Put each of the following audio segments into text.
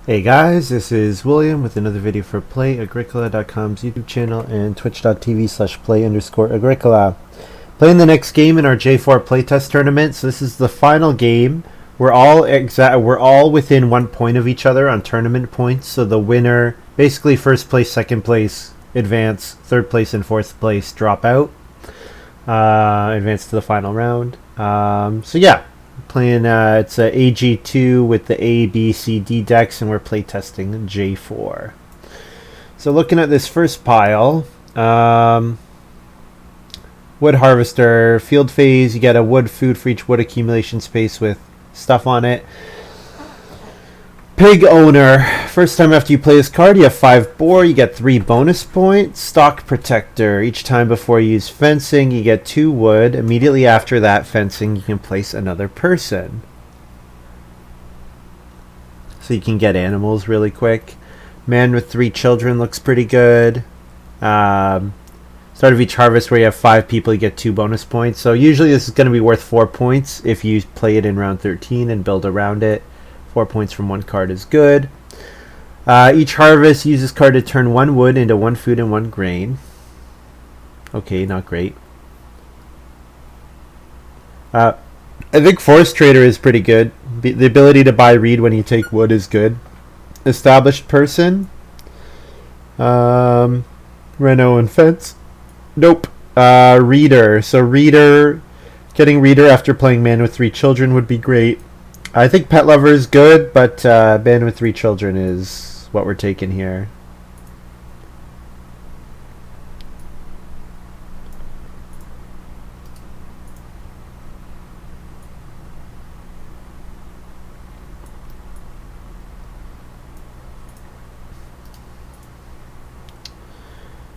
Hey guys, this is William with another video for Play-agricola.com's YouTube channel and twitch.tv/play_agricola. Playing the next game in our J4 playtest tournament. So this is the final game. We're all within 1 point of each other on tournament points. So the winner, basically first place, second place, advance, third place and fourth place drop out. Advance to the final round. So yeah. Playing it's a AG2 with the A, B, C, D decks, and we're playtesting J4. So looking at this first pile, wood harvester, field phase, you get a wood food for each wood accumulation space with stuff on it. Pig owner, first time after you play this card, you have 5 boar, you get 3 bonus points. Stock protector, each time before you use fencing, you get 2 wood. Immediately after that fencing, you can place another person. So you can get animals really quick. Man with 3 children looks pretty good. Start of each harvest where you have 5 people, you get 2 bonus points. So usually this is going to be worth 4 points if you play it in round 13 and build around it. 4 points from one card is good. Each harvest, use this card to turn 1 wood into 1 food and 1 grain. Okay, not great. I think Forest Trader is pretty good. The ability to buy reed when you take wood is good. Established person. Reno and fence. Nope. Reader. So reader, getting reader after playing Man with 3 children would be great. I think Pet Lover is good, but Man with 3 children is what we're taking here.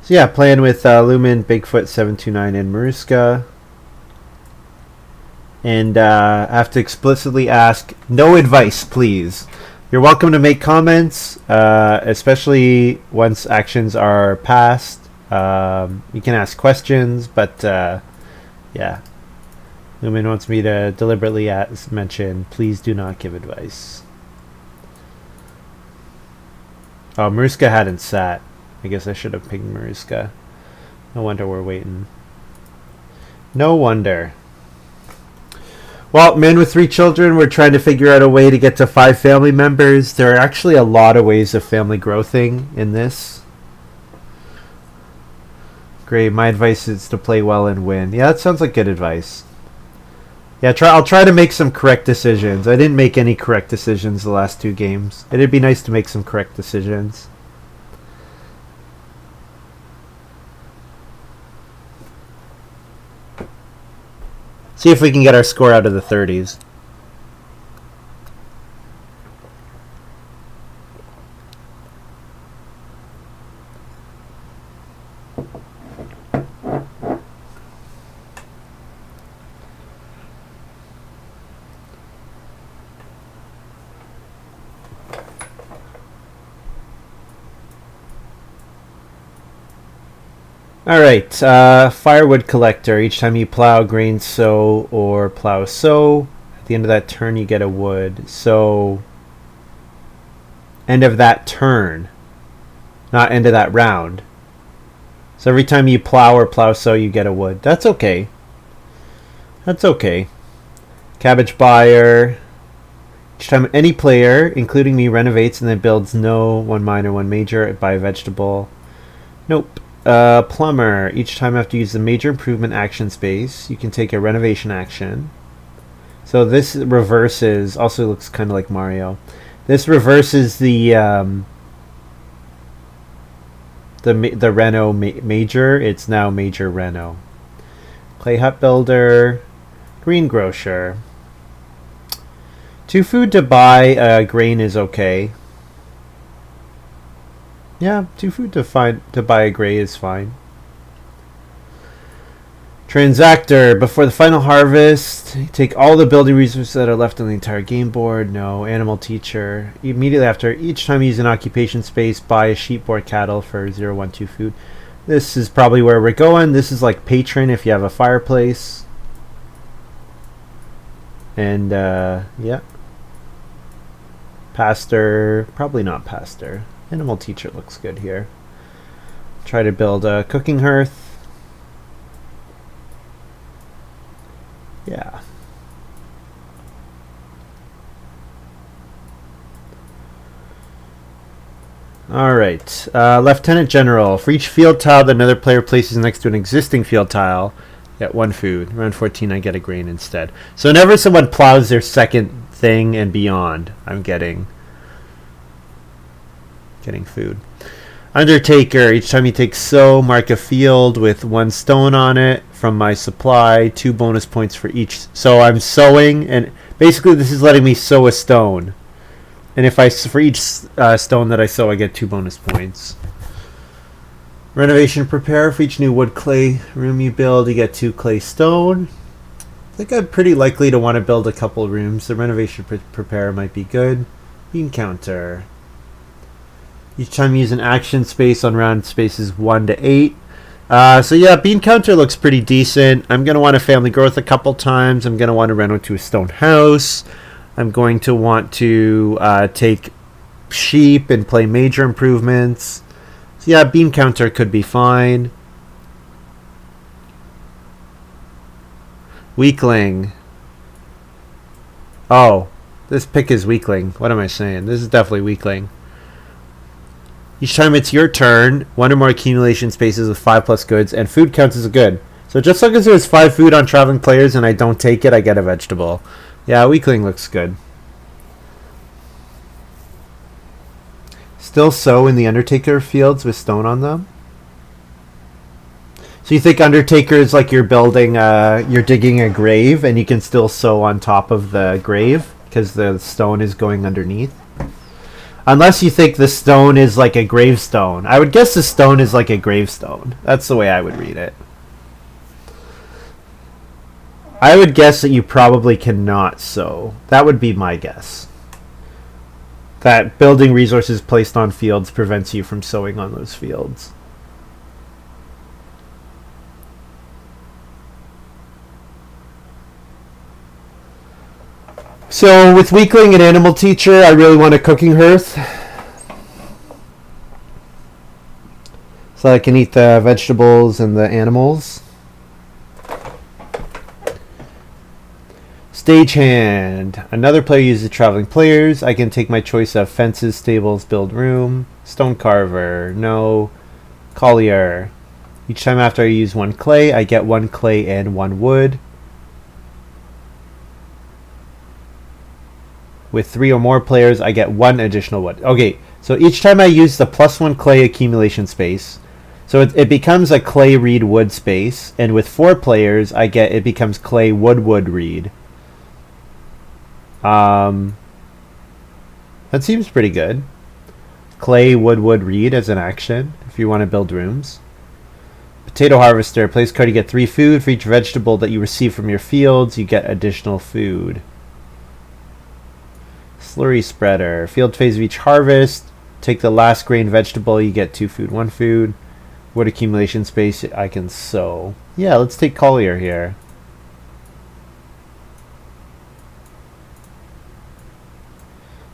So yeah, playing with Lumen, Bigfoot, 729, and Maruska. And I have to explicitly ask, no advice, please. You're welcome to make comments, especially once actions are passed. You can ask questions, but yeah. Lumen wants me to deliberately mention, please do not give advice. Oh, Maruska hadn't sat. I guess I should have pinged Maruska. No wonder we're waiting. No wonder. Well, Man with 3 children, we're trying to figure out a way to get to 5 family members. There are actually a lot of ways of family growthing in this. Great, my advice is to play well and win. Yeah, that sounds like good advice. Yeah, I'll try to make some correct decisions. I didn't make any correct decisions the last 2 games. It'd be nice to make some correct decisions. See if we can get our score out of the 30s. Alright, firewood collector. Each time you plow, grain sow, or plow sow, at the end of that turn you get a wood. So, end of that turn, not end of that round. So every time you plow or plow sow, you get a wood. That's okay. That's okay. Cabbage buyer. Each time any player, including me, renovates and then builds no 1 minor, 1 major, buy a vegetable. Nope. Plumber. Each time after you use the major improvement action space, you can take a renovation action. So this reverses, also looks kind of like Mario. This reverses the Reno major. It's now major Reno. Clay hut builder, greengrocer. 2 food to buy grain is okay. Yeah, 2 food to buy a gray is fine. Transactor. Before the final harvest, take all the building resources that are left on the entire game board. No. Animal teacher. Immediately after, each time you use an occupation space, buy a sheep or cattle for 0, 1, 2 food. This is probably where we're going. This is like patron if you have a fireplace. And, yeah. Pasture, probably not pasture. Animal teacher looks good here. Try to build a cooking hearth. Yeah. Alright, Lieutenant General. For each field tile that another player places next to an existing field tile, get 1 food. Around 14, I get a grain instead. So whenever someone plows their second thing and beyond, I'm getting food. Undertaker. Each time you take sow, mark a field with 1 stone on it from my supply. 2 bonus points for each. So I'm sowing, and basically this is letting me sow a stone. And if for each stone that I sow, I get 2 bonus points. Renovation prepare. For each new wood clay room you build, you get 2 clay stone. I think I'm pretty likely to want to build a couple rooms. The renovation prepare might be good. Bean counter. Each time you use an action space on round spaces 1 to 8. So yeah, bean counter looks pretty decent. I'm going to want a family growth a couple times. I'm going to want to reno to a stone house. I'm going to want to take sheep and play major improvements. So yeah, bean counter could be fine. Weakling. Oh, this pick is Weakling. What am I saying? This is definitely Weakling. Each time it's your turn, 1 or more accumulation spaces with 5+ goods, and food counts as a good. So just as long as there's 5 food on traveling players and I don't take it, I get a vegetable. Yeah, Weakling looks good. Still sow in the Undertaker fields with stone on them. So you think Undertaker is like you're building, you're digging a grave, and you can still sow on top of the grave because the stone is going underneath. Unless you think the stone is like a gravestone. I would guess the stone is like a gravestone. That's the way I would read it. I would guess that you probably cannot sow. That would be my guess. That building resources placed on fields prevents you from sowing on those fields. So with Weakling and Animal Teacher, I really want a cooking hearth. So I can eat the vegetables and the animals. Stagehand. Another player uses traveling players. I can take my choice of fences, stables, build room. Stone carver. No. Collier. Each time after I use 1 clay, I get 1 clay and 1 wood. With 3 or more players, I get 1 additional wood. Okay, so each time I use the +1 clay accumulation space, so it becomes a clay reed wood space, and with 4 players, it becomes clay wood wood reed. That seems pretty good. Clay wood wood reed as an action if you want to build rooms. Potato harvester. Place card, you get 3 food. For each vegetable that you receive from your fields, you get additional food. Slurry spreader. Field phase of each harvest. Take the last grain vegetable, you get 2 food, 1 food. Wood accumulation space, I can sow. Yeah, let's take Collier here.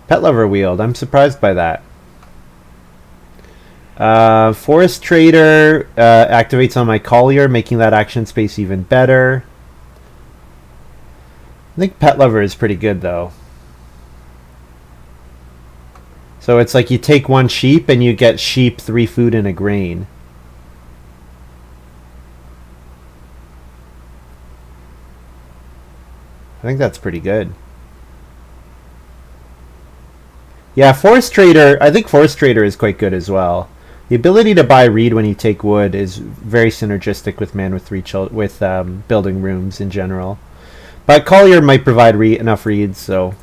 Pet lover wheeled. I'm surprised by that. Forest trader activates on my Collier, making that action space even better. I think pet lover is pretty good though. So it's like you take 1 sheep and you get sheep, 3 food, and a grain. I think that's pretty good. Yeah, Forest Trader, I think Forest Trader is quite good as well. The ability to buy reed when you take wood is very synergistic with Man with 3 Children, with building rooms in general. But Collier might provide enough reeds, so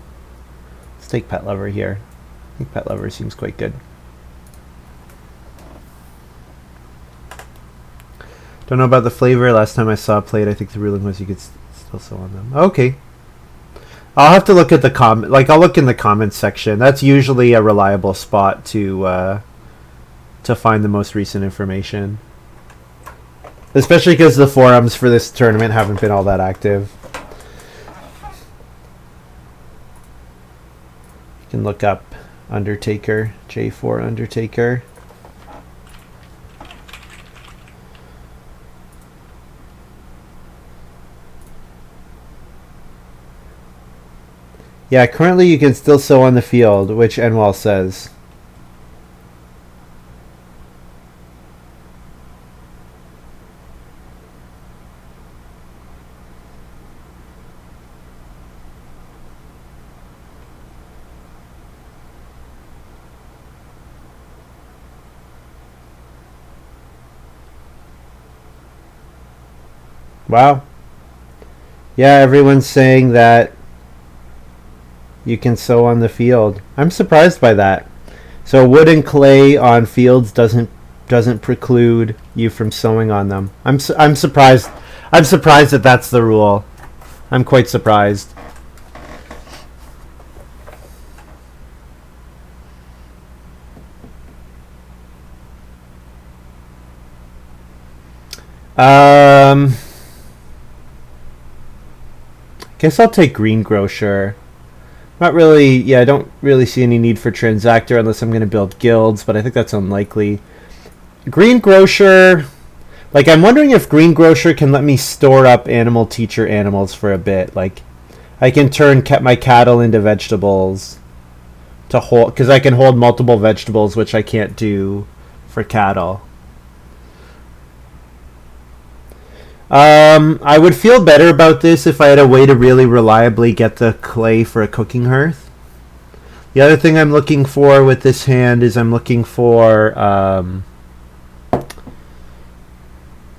let's take Pet Lover here. I think Pet Lover seems quite good. Don't know about the flavor. Last time I saw a plate, I think the ruling was you could still sew on them. Okay. I'll have to look at the I'll look in the comments section. That's usually a reliable spot to find the most recent information. Especially because the forums for this tournament haven't been all that active. You can look up Undertaker, J4 Undertaker. Yeah, currently you can still sow on the field, which Enwall says. Wow. Yeah, everyone's saying that you can sow on the field. I'm surprised by that. So wood and clay on fields doesn't preclude you from sowing on them. I'm surprised. I'm surprised that that's the rule. I'm quite surprised. Guess I'll take greengrocer. Not really, yeah, I don't really see any need for transactor unless I'm going to build guilds, but I think that's unlikely. Greengrocer, like I'm wondering if greengrocer can let me store up animal teacher animals for a bit. Like I can turn my cattle into vegetables to hold, because I can hold multiple vegetables, which I can't do for cattle. I would feel better about this if I had a way to really reliably get the clay for a cooking hearth. The other thing I'm looking for with this hand is I'm looking for...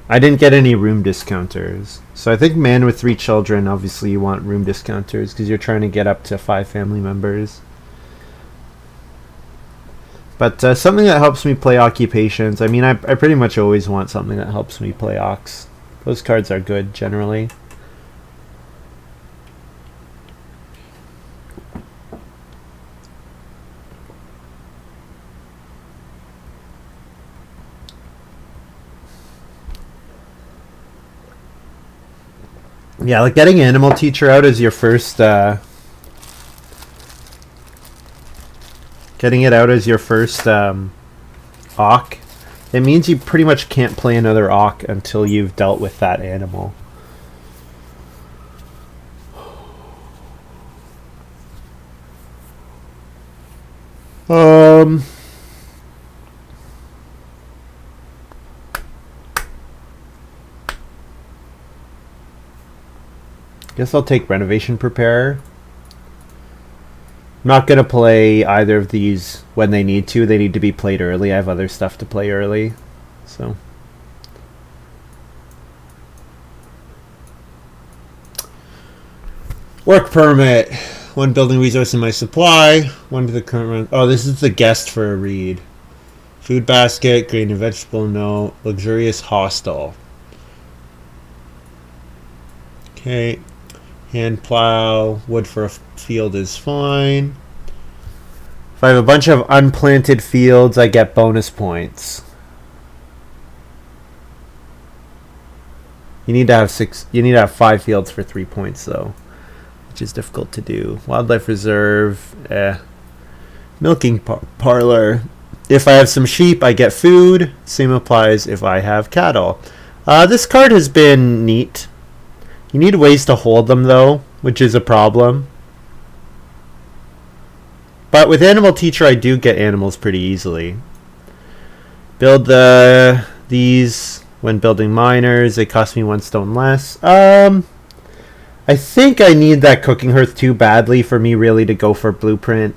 I didn't get any room discounters. So I think man with 3 children, obviously you want room discounters because you're trying to get up to 5 family members. But something that helps me play occupations. I mean, I pretty much always want something that helps me play ox. Those cards are good, generally. Yeah, like getting Animal Teacher out as your first... getting it out as your first Awk. It means you pretty much can't play another Awk until you've dealt with that animal. Guess I'll take Renovation Preparer. I'm not going to play either of these when they need to. They need to be played early. I have other stuff to play early. So. Work permit. 1 building resource in my supply. 1 to the current run. Oh, this is the guest for a read. Food basket. Grain and vegetable. No. Luxurious hostel. Okay. Hand plow. Wood for a field is fine. If I have a bunch of unplanted fields, I get bonus points. You need to have 6. You need to have 5 fields for 3 points, though, which is difficult to do. Wildlife reserve. Milking parlor. If I have some sheep, I get food. Same applies if I have cattle. This card has been neat. You need ways to hold them, though, which is a problem. But with Animal Teacher, I do get animals pretty easily. Build these when building miners. They cost me 1 stone less. I think I need that cooking hearth too badly for me really to go for blueprint.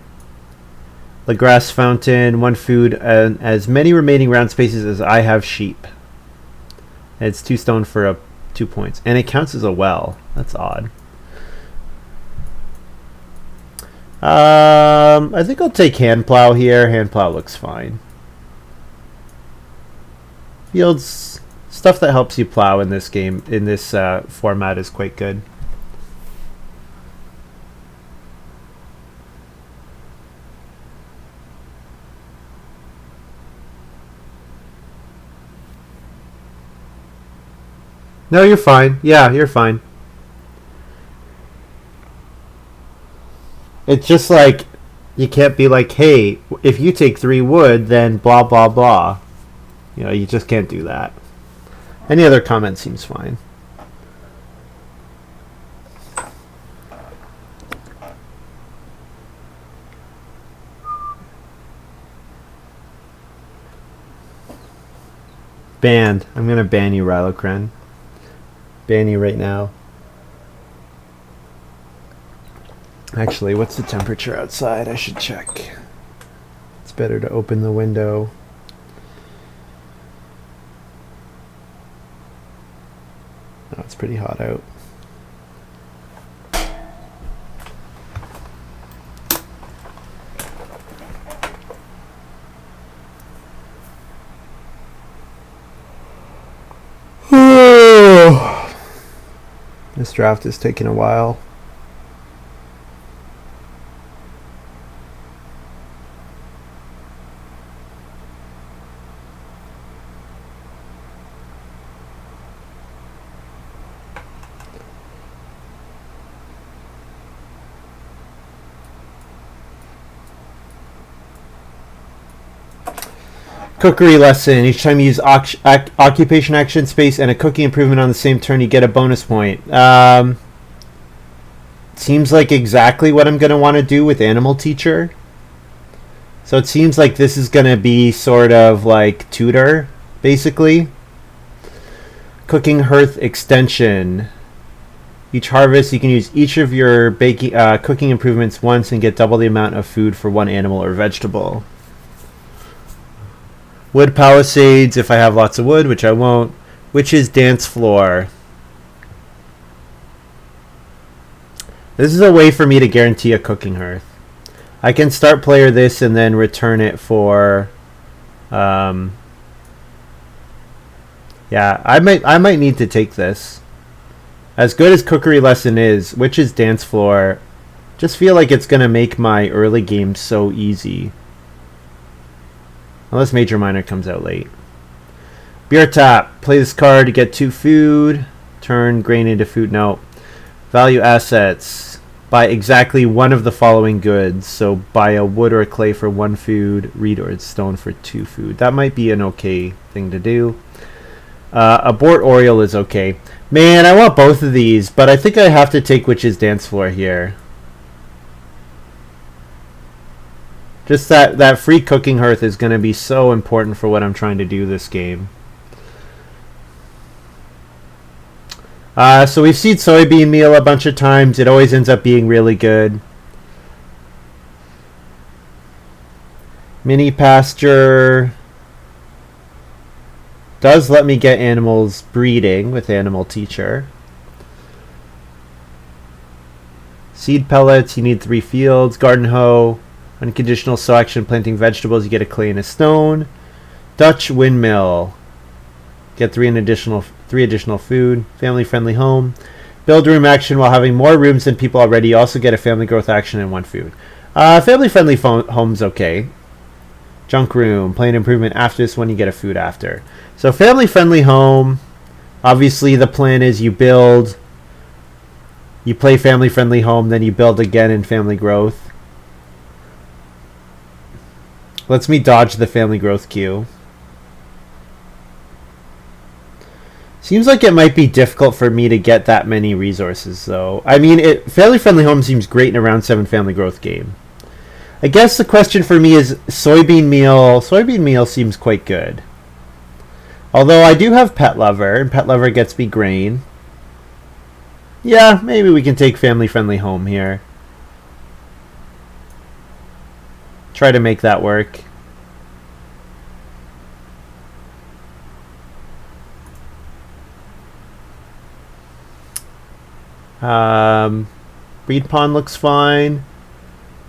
The grass fountain, 1 food, and as many remaining round spaces as I have sheep. And it's 2 stone for 2 points. And it counts as a well. That's odd. I think I'll take hand plow here. Hand plow looks fine. Fields, stuff that helps you plow in this game, in this format, is quite good. No, you're fine. Yeah, you're fine. It's just like You can't be like, hey, if you take 3 wood, then blah, blah, blah. You know, you just can't do that. Any other comment seems fine. Banned. I'm going to ban you, Rylocren. Ban you right now. Actually, what's the temperature outside? I should check. It's better to open the window. Oh, it's pretty hot out. This draft is taking a while. Cookery lesson. Each time you use occupation, action, space, and a cookie improvement on the same turn, you get a bonus point. Seems like exactly what I'm going to want to do with Animal Teacher. So it seems like this is going to be sort of like Tutor, basically. Cooking Hearth Extension. Each harvest, you can use each of your cooking improvements once and get double the amount of food for one animal or vegetable. Wood Palisades, if I have lots of wood, which I won't. Witch's Dance Floor. This is a way for me to guarantee a cooking hearth. I can start player this and then return it for... yeah, I might need to take this. As good as Cookery Lesson is, Witch's Dance Floor, just feel like it's going to make my early game so easy. Unless Major Minor comes out late. Beer Tap. Play this card to get 2 food. Turn grain into food. No. Value assets. Buy exactly one of the following goods. So buy a wood or a clay for 1 food. Reed or stone for 2 food. That might be an okay thing to do. Abort Oriole is okay. Man, I want both of these, but I think I have to take Witch's Dance Floor here. Just that free cooking hearth is going to be so important for what I'm trying to do this game. So we've seen soybean meal a bunch of times. It always ends up being really good. Mini pasture does let me get animals breeding with Animal Teacher. Seed pellets, you need 3 fields. Garden hoe. Unconditional sow action, planting vegetables, you get a clay and a stone. Dutch windmill, get 3 additional food. Family friendly home, build room action while having more rooms than people already. You also get a family growth action and 1 food. Family friendly home's okay. Junk room, play an improvement after this one, you get a food after. So family friendly home, obviously the plan is you build, you play family friendly home, then you build again in family growth. Lets me dodge the family growth queue. Seems like it might be difficult for me to get that many resources, though. I mean, family friendly home seems great in a round 7 family growth game. I guess the question for me is soybean meal. Soybean meal seems quite good. Although I do have Pet Lover, and Pet Lover gets me grain. Yeah, maybe we can take family friendly home here. Try to make that work. Breed pond looks fine.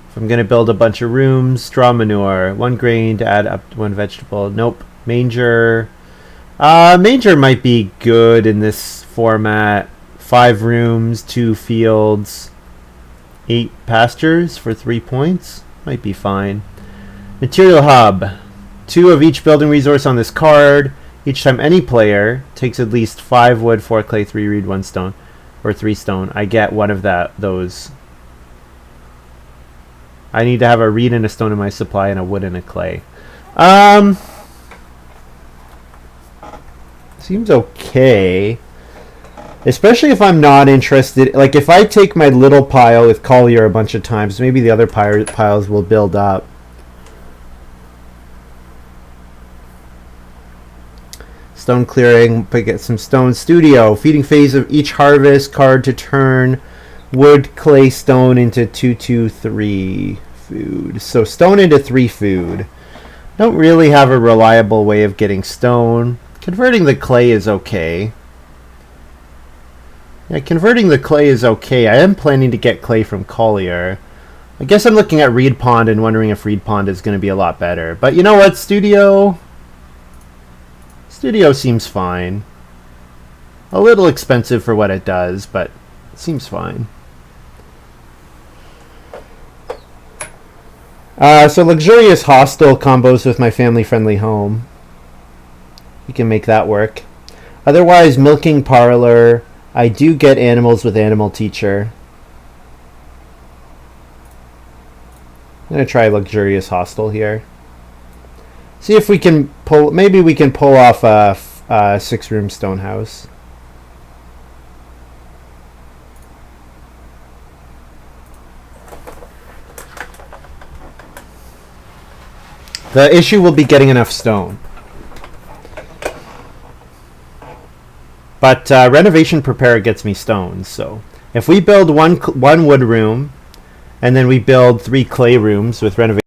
If I'm going to build a bunch of rooms, straw manure, 1 grain to add up to 1 vegetable. Nope. Manger. Manger might be good in this format. 5 rooms, 2 fields, 8 pastures for 3 points. Might be fine. Material hub. 2 of each building resource on this card. Each time any player takes at least 5 wood, 4 clay, 3 reed, 1 stone, 3 stone, I get one of those. I need to have a reed and a stone in my supply and a wood and a clay. Seems okay. Especially if I'm not interested. Like, if I take my little pile with collier a bunch of times, maybe the other piles will build up. Stone clearing, get some stone. Studio, feeding phase of each harvest card to turn wood, clay, stone into 2/2/3 food. So stone into 3 food. Don't really have a reliable way of getting stone. Converting the clay is okay. Yeah, converting the clay is okay. I am planning to get clay from collier. I guess I'm looking at Reed Pond and wondering if Reed Pond is going to be a lot better. But you know what, Studio seems fine. A little expensive for what it does, but it seems fine. So luxurious hostel combos with my family-friendly home. You can make that work. Otherwise, milking parlor. I do get animals with animal teacher. I'm gonna try luxurious hostel here. See if we can pull. Maybe we can pull off a 6-room stone house. The issue will be getting enough stone. But renovation preparer gets me stones. So if we build one wood room, and then we build 3 clay rooms with renovation.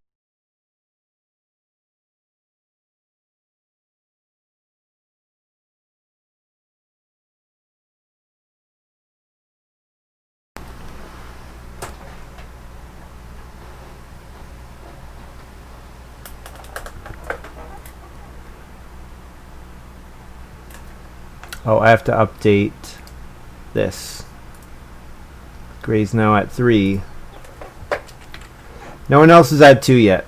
Oh, I have to update this. Gray's now at 3. No one else is at 2 yet.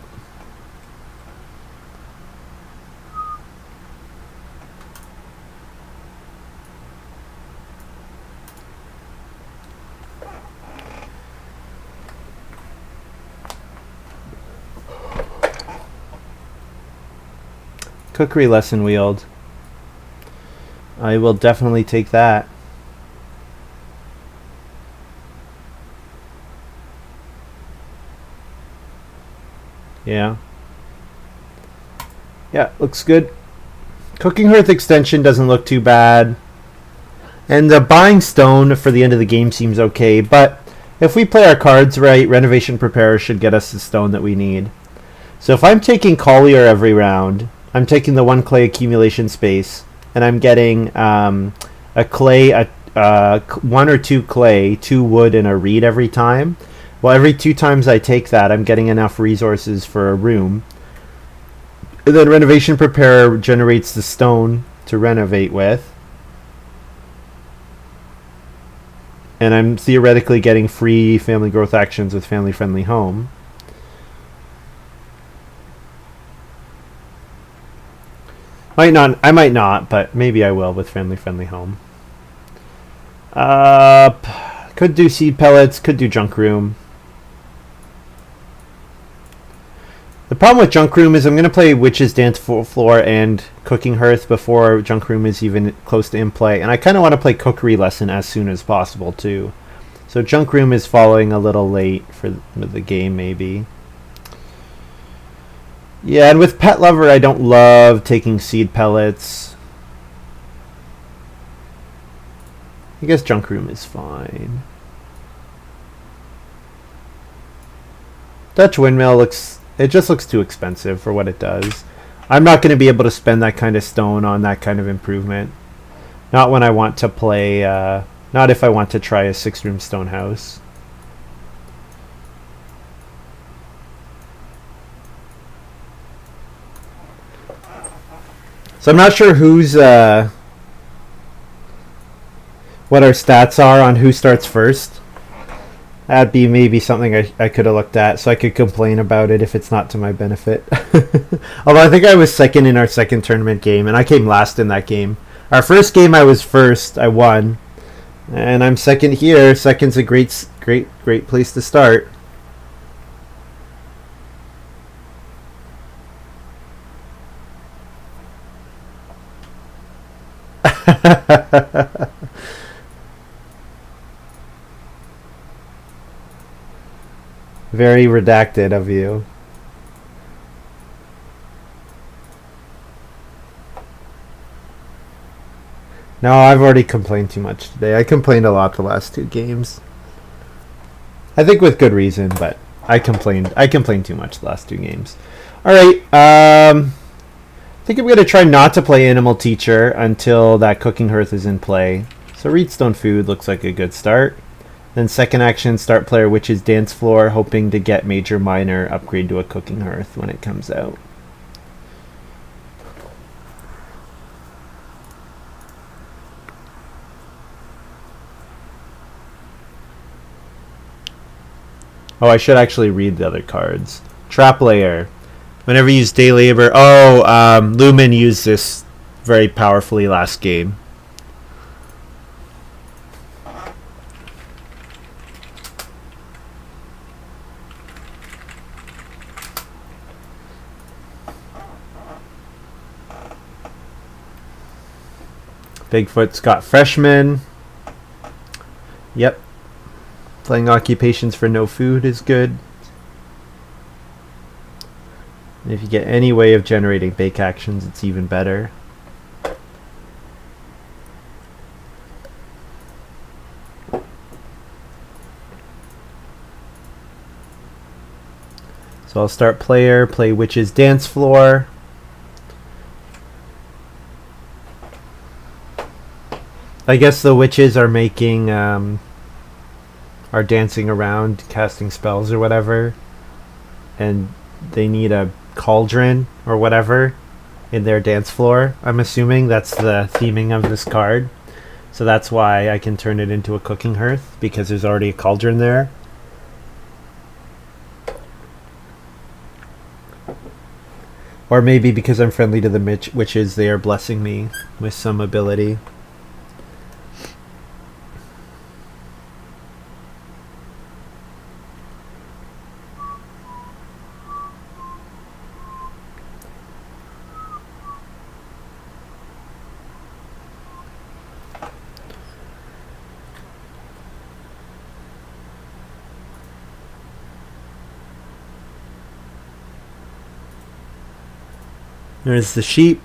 Cookery lesson wheeled. I will definitely take that. Yeah. Yeah, looks good. Cooking Hearth extension doesn't look too bad. And the buying stone for the end of the game seems okay, but if we play our cards right, Renovation Preparer should get us the stone that we need. So if I'm taking Collier every round, I'm taking the 1 clay accumulation space, and I'm getting a clay, 1 or 2 clay, 2 wood, and a reed every time. Well, every 2 times I take that, I'm getting enough resources for a room. And then Renovation Preparer generates the stone to renovate with. And I'm theoretically getting free family growth actions with Family Friendly Home. I might not, but maybe I will with Family Friendly Home. Could do seed pellets, could do junk room. The problem with junk room is I'm going to play Witch's Dance Floor and Cooking Hearth before junk room is even close to in play, and I kind of want to play Cookery lesson as soon as possible too. So junk room is following a little late for the game, maybe. Yeah, and with Pet Lover, I don't love taking seed pellets. I guess junk room is fine. Dutch Windmill it just looks too expensive for what it does. I'm not going to be able to spend that kind of stone on that kind of improvement. Not when I want to play, not if I want to try a 6-room stone house. So I'm not sure what our stats are on who starts first. That'd be maybe something I could have looked at, so I could complain about it if it's not to my benefit. Although I think I was second in our second tournament game, and I came last in that game. Our first game I was first, I won, and I'm second here. Second's a great place to start. Very redacted of you. No, I've already complained too much today. I complained a lot the last 2 games. I think with good reason, but I complained too much the last 2 games. All right. I think I'm going to try not to play Animal Teacher until that Cooking Hearth is in play. So Reedstone Food looks like a good start. Then second action, start player Witch's Dance Floor, hoping to get Major Minor upgrade to a Cooking Hearth when it comes out. Oh, I should actually read the other cards. Trap Layer. Whenever you use Day Labor... Oh, Lumen used this very powerfully last game. Bigfoot's got Freshman. Yep. Playing Occupations for no food is good. And if you get any way of generating bake actions, it's even better. So I'll start player, play Witch's Dance Floor. I guess the witches are making, are dancing around, casting spells or whatever. And they need a cauldron or whatever in their dance floor. I'm assuming that's the theming of this card. So that's why I can turn it into a Cooking Hearth, because there's already a cauldron there. Or maybe because I'm friendly to the witches, they are blessing me with some ability. There's the sheep.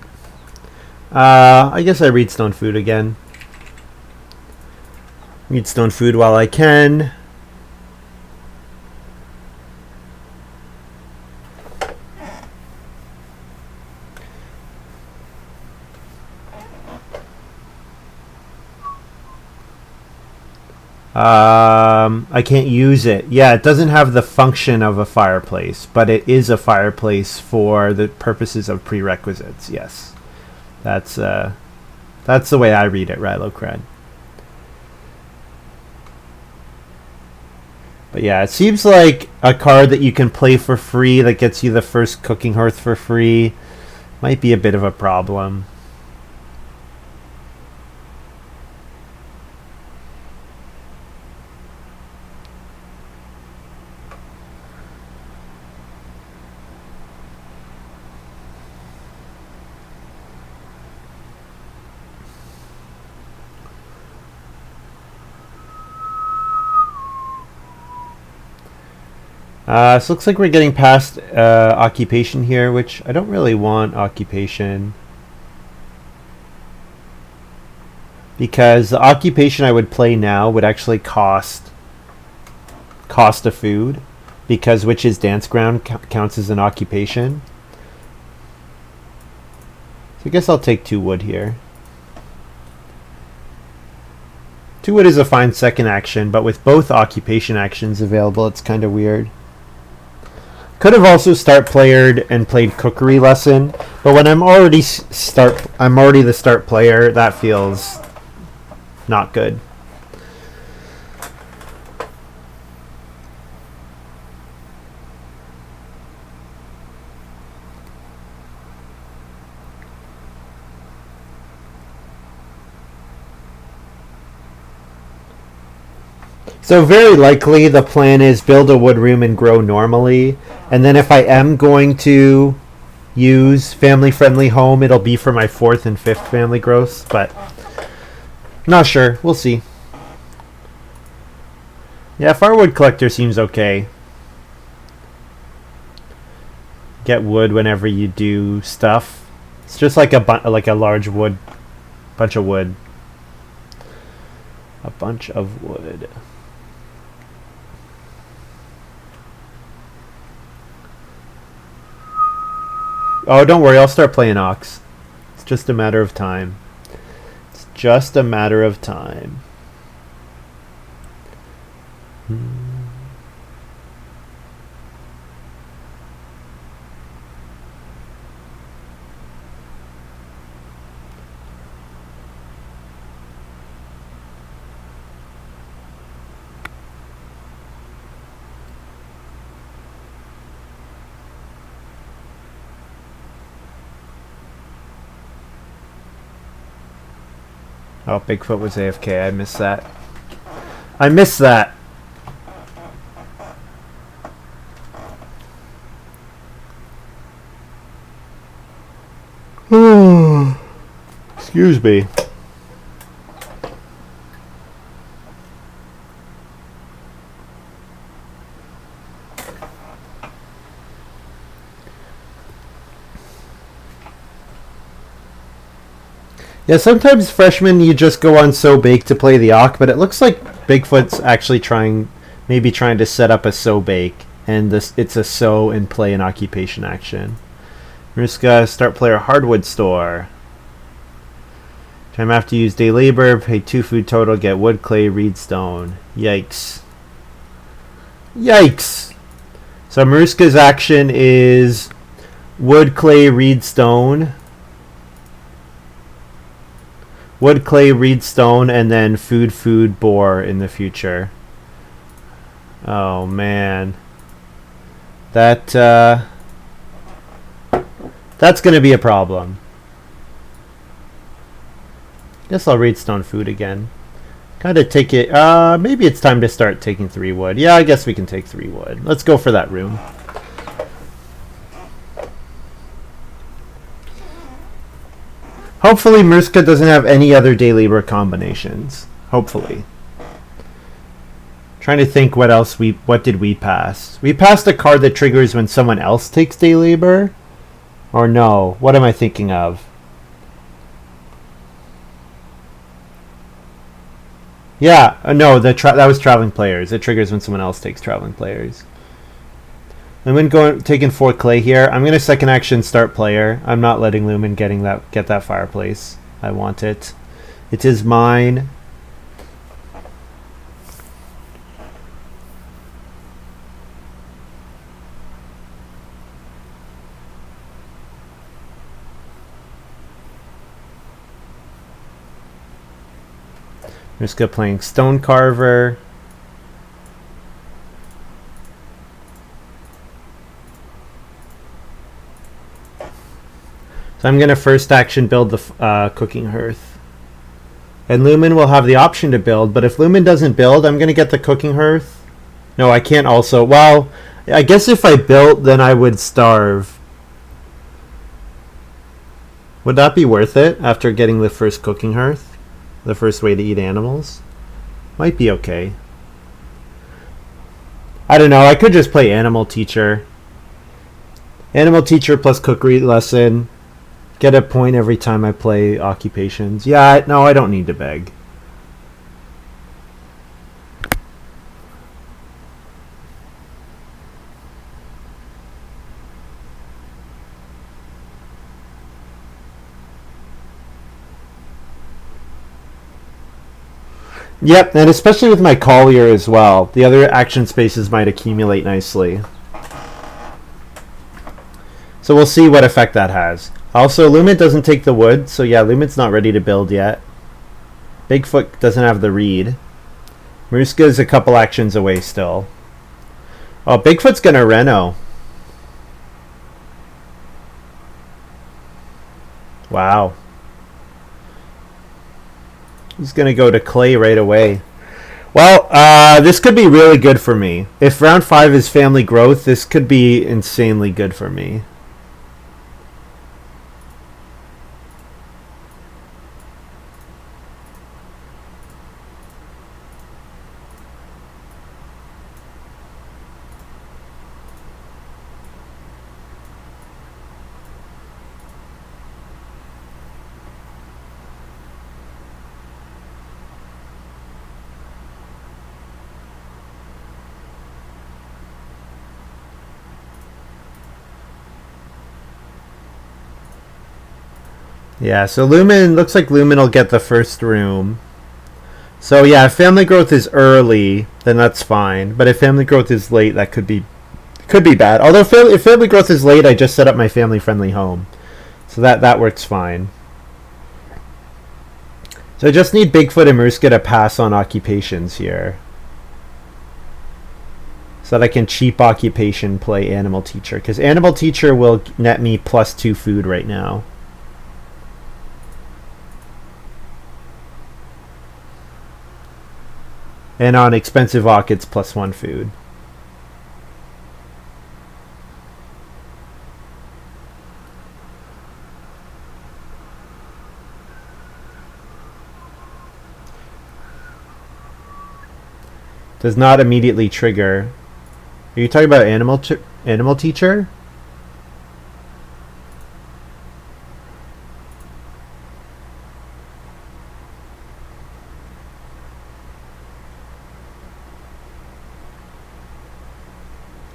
I guess I read Stone Food again. Read Stone Food while I can. I can't use it. Yeah, it doesn't have the function of a fireplace, but it is a fireplace for the purposes of prerequisites. Yes, that's the way I read it, Rylocrad. But yeah, it seems like a card that you can play for free that gets you the first Cooking Hearth for free might be a bit of a problem. So looks like we're getting past Occupation here, which I don't really want Occupation. Because the Occupation I would play now would actually cost a food, because Witch's Dance Ground counts as an Occupation. So I guess I'll take 2 wood here. 2 wood is a fine second action, but with both Occupation actions available, it's kind of weird. Could have also start playered and played Cookery Lesson, but when I'm already the start player, that feels not good. So very likely the plan is build a wood room and grow normally, and then if I am going to use family friendly home, it'll be for my 4th and 5th family growth, but Not sure. We'll see. Yeah, firewood collector seems okay. Get wood whenever you do stuff. It's just like a large wood, bunch of wood. A bunch of wood. Oh, don't worry. I'll start playing Ox. It's just a matter of time. It's just a matter of time. Oh, Bigfoot was AFK. I missed that. I missed that. Excuse me. Yeah, sometimes freshmen you just go on So Bake to play the Awk, but it looks like Bigfoot's actually maybe trying to set up a So Bake, and it's a So and play an occupation action. Mariska, start player hardwood store. Time after use day labor, pay 2 food total, get wood, clay, reed, stone. Yikes. Yikes! So Mariska's action is wood, clay, reed, stone. Wood, clay, reed, stone, and then food, boar in the future. Oh, man. That's going to be a problem. Guess I'll reed, stone, food again. Kind of take it... maybe it's time to start taking 3 wood. Yeah, I guess we can take 3 wood. Let's go for that room. Hopefully Murska doesn't have any other day labor combinations. Hopefully. Trying to think what did we pass? We passed a card that triggers when someone else takes day labor? Or no? What am I thinking of? Yeah, no, that was traveling players. It triggers when someone else takes traveling players. I'm taking 4 clay here. I'm gonna second action start player. I'm not letting Lumen get that fireplace. I want it. It is mine. Mariska playing stone carver. So I'm going to first action build the cooking hearth. And Lumen will have the option to build, but if Lumen doesn't build, I'm going to get the cooking hearth. No, I can't also. Well, I guess if I built, then I would starve. Would that be worth it after getting the first cooking hearth? The first way to eat animals? Might be okay. I don't know. I could just play Animal Teacher. Animal Teacher plus Cookery lesson. Get a point every time I play occupations. Yeah, no, I don't need to beg. Yep, and especially with my Collier as well. The other action spaces might accumulate nicely. So we'll see what effect that has. Also, Lumen doesn't take the wood, so yeah, Lumen's not ready to build yet. Bigfoot doesn't have the reed. Mariska's a couple actions away still. Oh, Bigfoot's gonna reno. Wow. He's gonna go to clay right away. Well, this could be really good for me. If round 5 is family growth, this could be insanely good for me. Yeah, so Lumen, looks like Lumen will get the first room. So yeah, if family growth is early, then that's fine. But if family growth is late, that could be bad. Although if family growth is late, I just set up my family friendly home. So that works fine. So I just need Bigfoot and Maruska to pass on occupations here. So that I can cheap occupation play Animal Teacher. Because Animal Teacher will net me +2 food right now. And on expensive Ock, it's +1 food. Does not immediately trigger. Are you talking about Animal Teacher?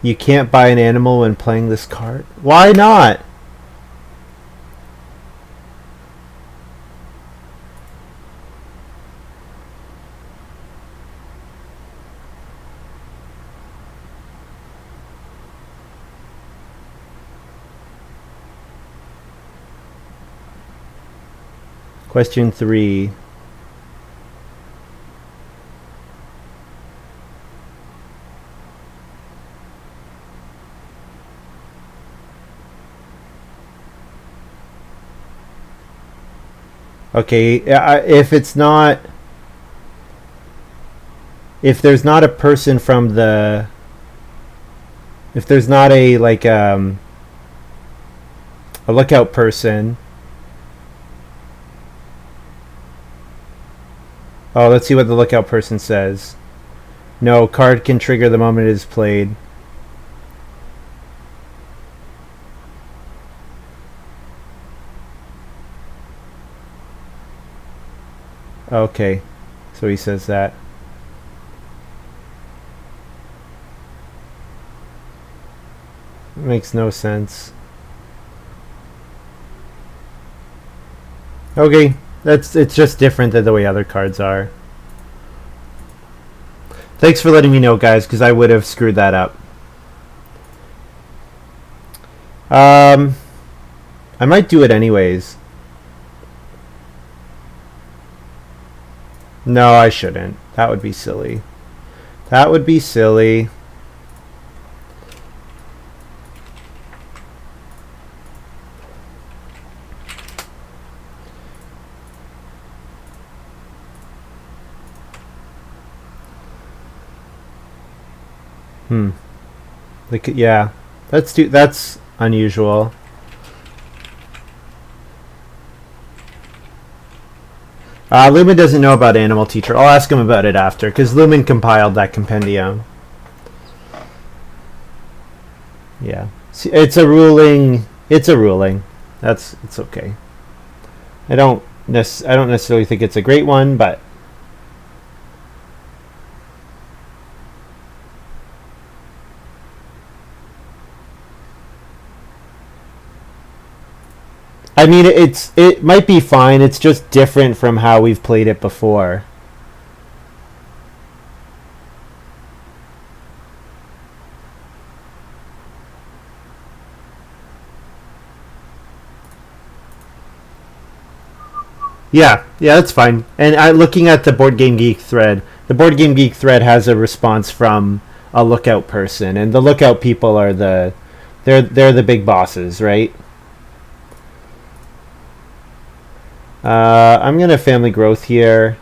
You can't buy an animal when playing this card? Why not? Question 3. Okay, if it's not... If there's not a person from the... If there's not a, like, a lookout person... Oh, let's see what the lookout person says. No, card can trigger the moment it is played. Okay, so he says that. Makes no sense. Okay, it's just different than the way other cards are. Thanks for letting me know, guys, because I would have screwed that up. I might do it anyways. No, I shouldn't. That would be silly. That would be silly. Like, yeah, that's unusual. Lumen doesn't know about Animal Teacher. I'll ask him about it after, because Lumen compiled that compendium. Yeah, it's a ruling. It's a ruling. It's okay. I don't necessarily think it's a great one, but I mean, it might be fine. It's just different from how we've played it before. Yeah, that's fine. And looking at the Board Game Geek thread, the Board Game Geek thread has a response from a lookout person, and the lookout people are they're the big bosses, right? I'm gonna family growth here.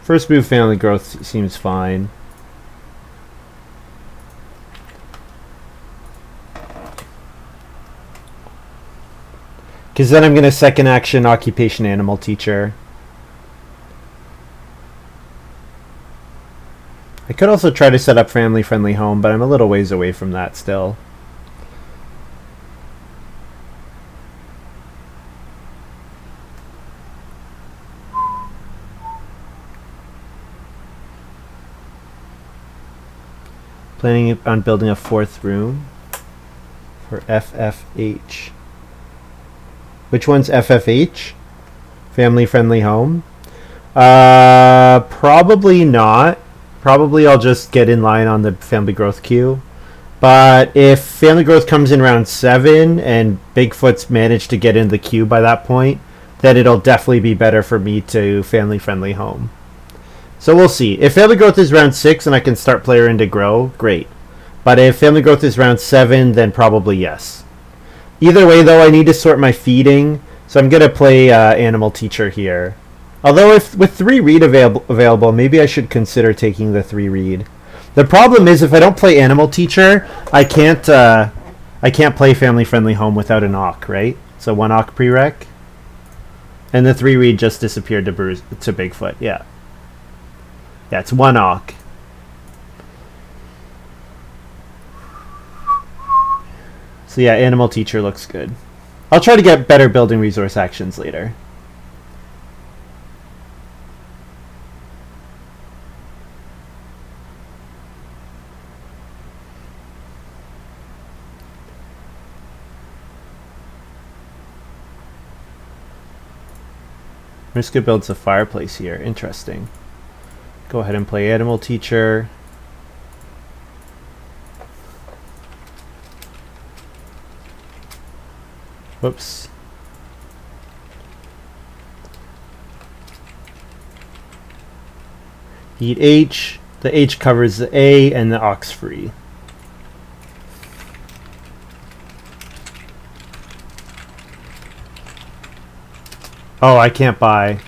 First move family growth seems fine. Because then I'm gonna second action occupation Animal Teacher. I could also try to set up family friendly home, but I'm a little ways away from that still. Planning on building a 4th room. for FFH. Which one's FFH? Family friendly home? Probably not. Probably I'll just get in line on the family growth queue. But if family growth comes in round 7 and Bigfoot's managed to get in the queue by that point, then it'll definitely be better for me to family friendly home. So we'll see. If family growth is round 6 and I can start player into grow, great. But if family growth is round 7, then probably yes. Either way, though, I need to sort my feeding, so I'm going to play Animal Teacher here. Although if with 3 read available, maybe I should consider taking the 3 read. The problem is if I don't play Animal Teacher, I can't play Family Friendly Home without an Awk, right? So 1 Awk prereq. And the 3 read just disappeared to Bigfoot, yeah. Yeah, it's 1 Awk. So yeah, Animal Teacher looks good. I'll try to get better building resource actions later. Mariska builds a fireplace here. Interesting. Go ahead and play Animal Teacher. Whoops. Heat H. The H covers the A and the Ox free. Oh, I can't buy.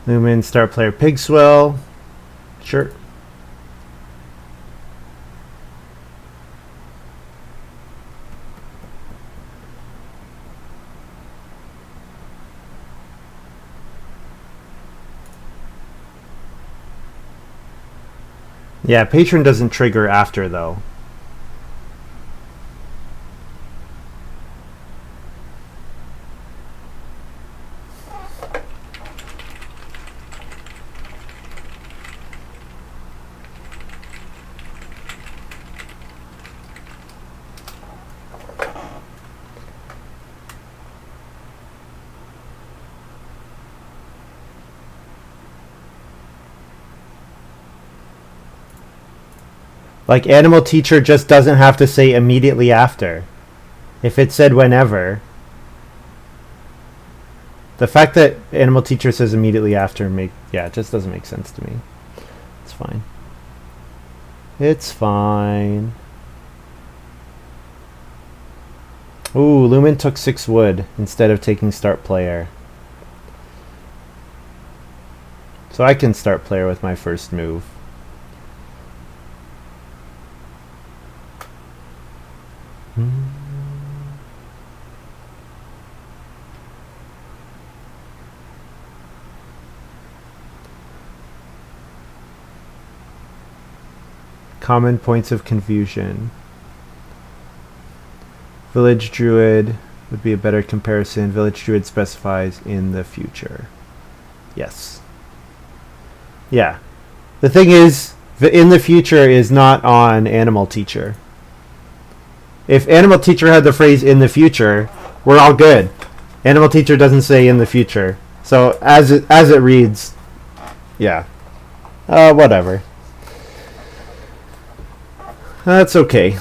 Lumen, start player Pigswell. Sure. Yeah, Patron doesn't trigger after though. Like, Animal Teacher just doesn't have to say immediately after. If it said whenever. The fact that Animal Teacher says immediately after, it just doesn't make sense to me. It's fine. It's fine. Ooh, Lumen took 6 wood instead of taking start player. So I can start player with my first move. Common points of confusion. Village Druid would be a better comparison. Village Druid specifies in the future. Yes. Yeah. The thing is, in the future is not on Animal Teacher. If Animal Teacher had the phrase in the future, we're all good. Animal Teacher doesn't say in the future. So as it reads, yeah. Whatever. That's okay.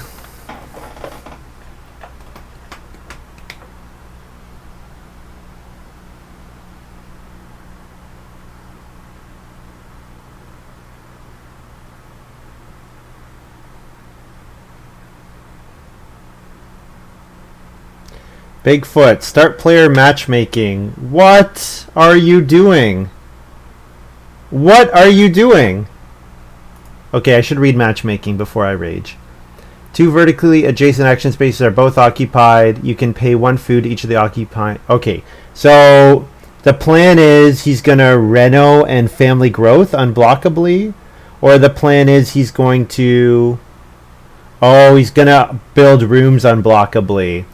Bigfoot, start player matchmaking. What are you doing? What are you doing? Okay, I should read matchmaking before I rage. 2 vertically adjacent action spaces are both occupied. You can pay 1 food to each of the occupying. Okay, so the plan is he's going to reno and family growth unblockably, or the plan is he's going to... Oh, he's going to build rooms unblockably.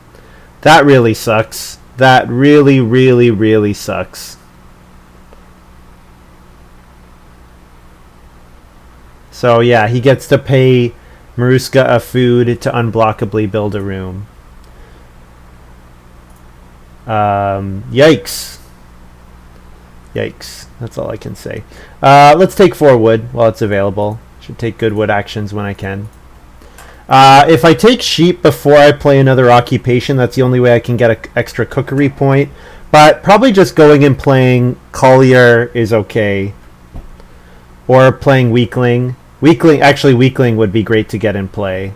That really sucks. That really, really, really sucks. So yeah, he gets to pay Maruska a food to unblockably build a room. Yikes. Yikes. That's all I can say. Let's take 4 wood while it's available. Should take good wood actions when I can. If I take sheep before I play another occupation, that's the only way I can get an extra cookery point. But probably just going and playing Collier is okay. Or playing Weakling. Weakling would be great to get in play.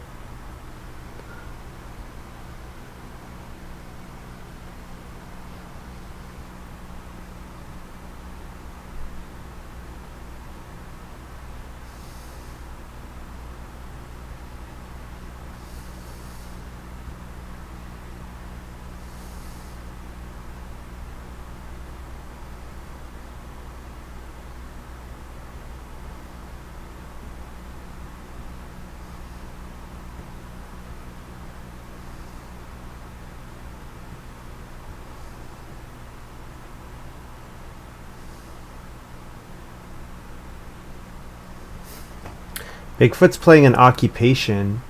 Bigfoot's playing an occupation.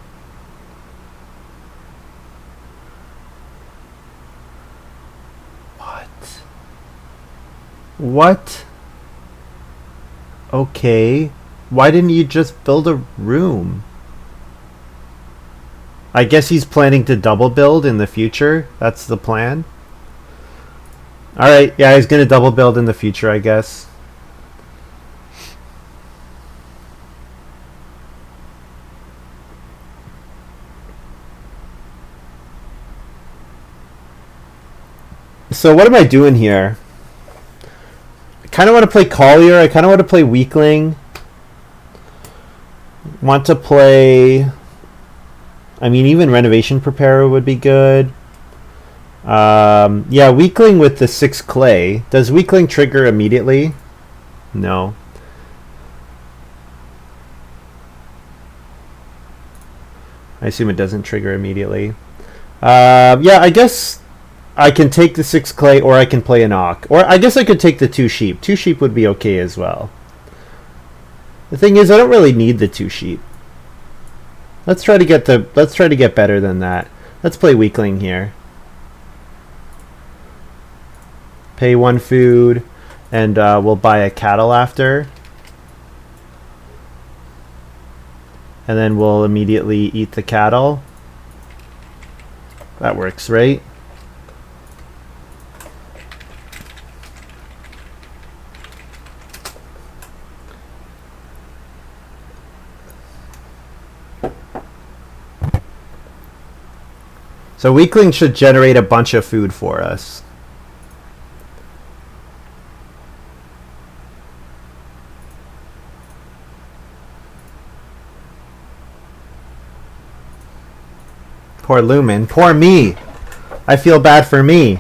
What? Okay. Why didn't you just build a room? I guess he's planning to double build in the future. That's the plan. Alright, yeah, he's going to double build in the future, I guess. So what am I doing here? I kind of want to play Collier. I kind of want to play Weakling. Want to play... I mean, even Renovation Preparer would be good. Yeah, Weakling with the 6 clay. Does Weakling trigger immediately? No. I assume it doesn't trigger immediately. Yeah, I guess I can take the 6 clay, or I can play an ock. Or I guess I could take the 2 sheep. 2 sheep would be okay as well. The thing is, I don't really need the 2 sheep. Let's try to get better than that. Let's play Weakling here. Pay 1 food, and we'll buy a cattle after. And then we'll immediately eat the cattle. That works, right? So Weakling should generate a bunch of food for us. Poor Lumen. Poor me. I feel bad for me.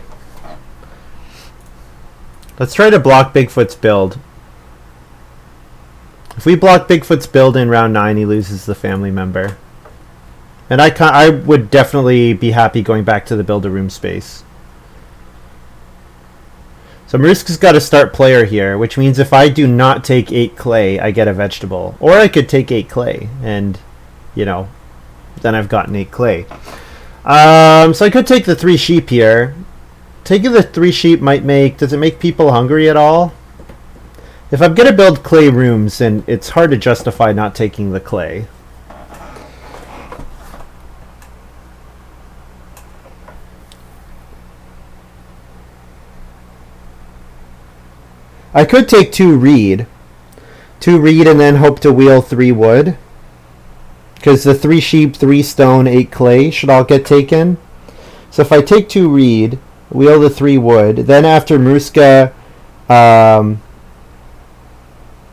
Let's try to block Bigfoot's build. If we block Bigfoot's build in round 9, he loses the family member. And I would definitely be happy going back to the build-a-room space. So Maruska's got a start player here, which means if I do not take 8 clay, I get a vegetable. Or I could take 8 clay, and, you know, then I've gotten 8 clay. So I could take the 3 sheep here. Taking the 3 sheep might make... Does it make people hungry at all? If I'm going to build clay rooms, then it's hard to justify not taking the clay. I could take 2 reed. 2 reed and then hope to wheel 3 wood. Because the 3 sheep, 3 stone, 8 clay should all get taken. So if I take 2 reed, wheel the 3 wood, then after Maruska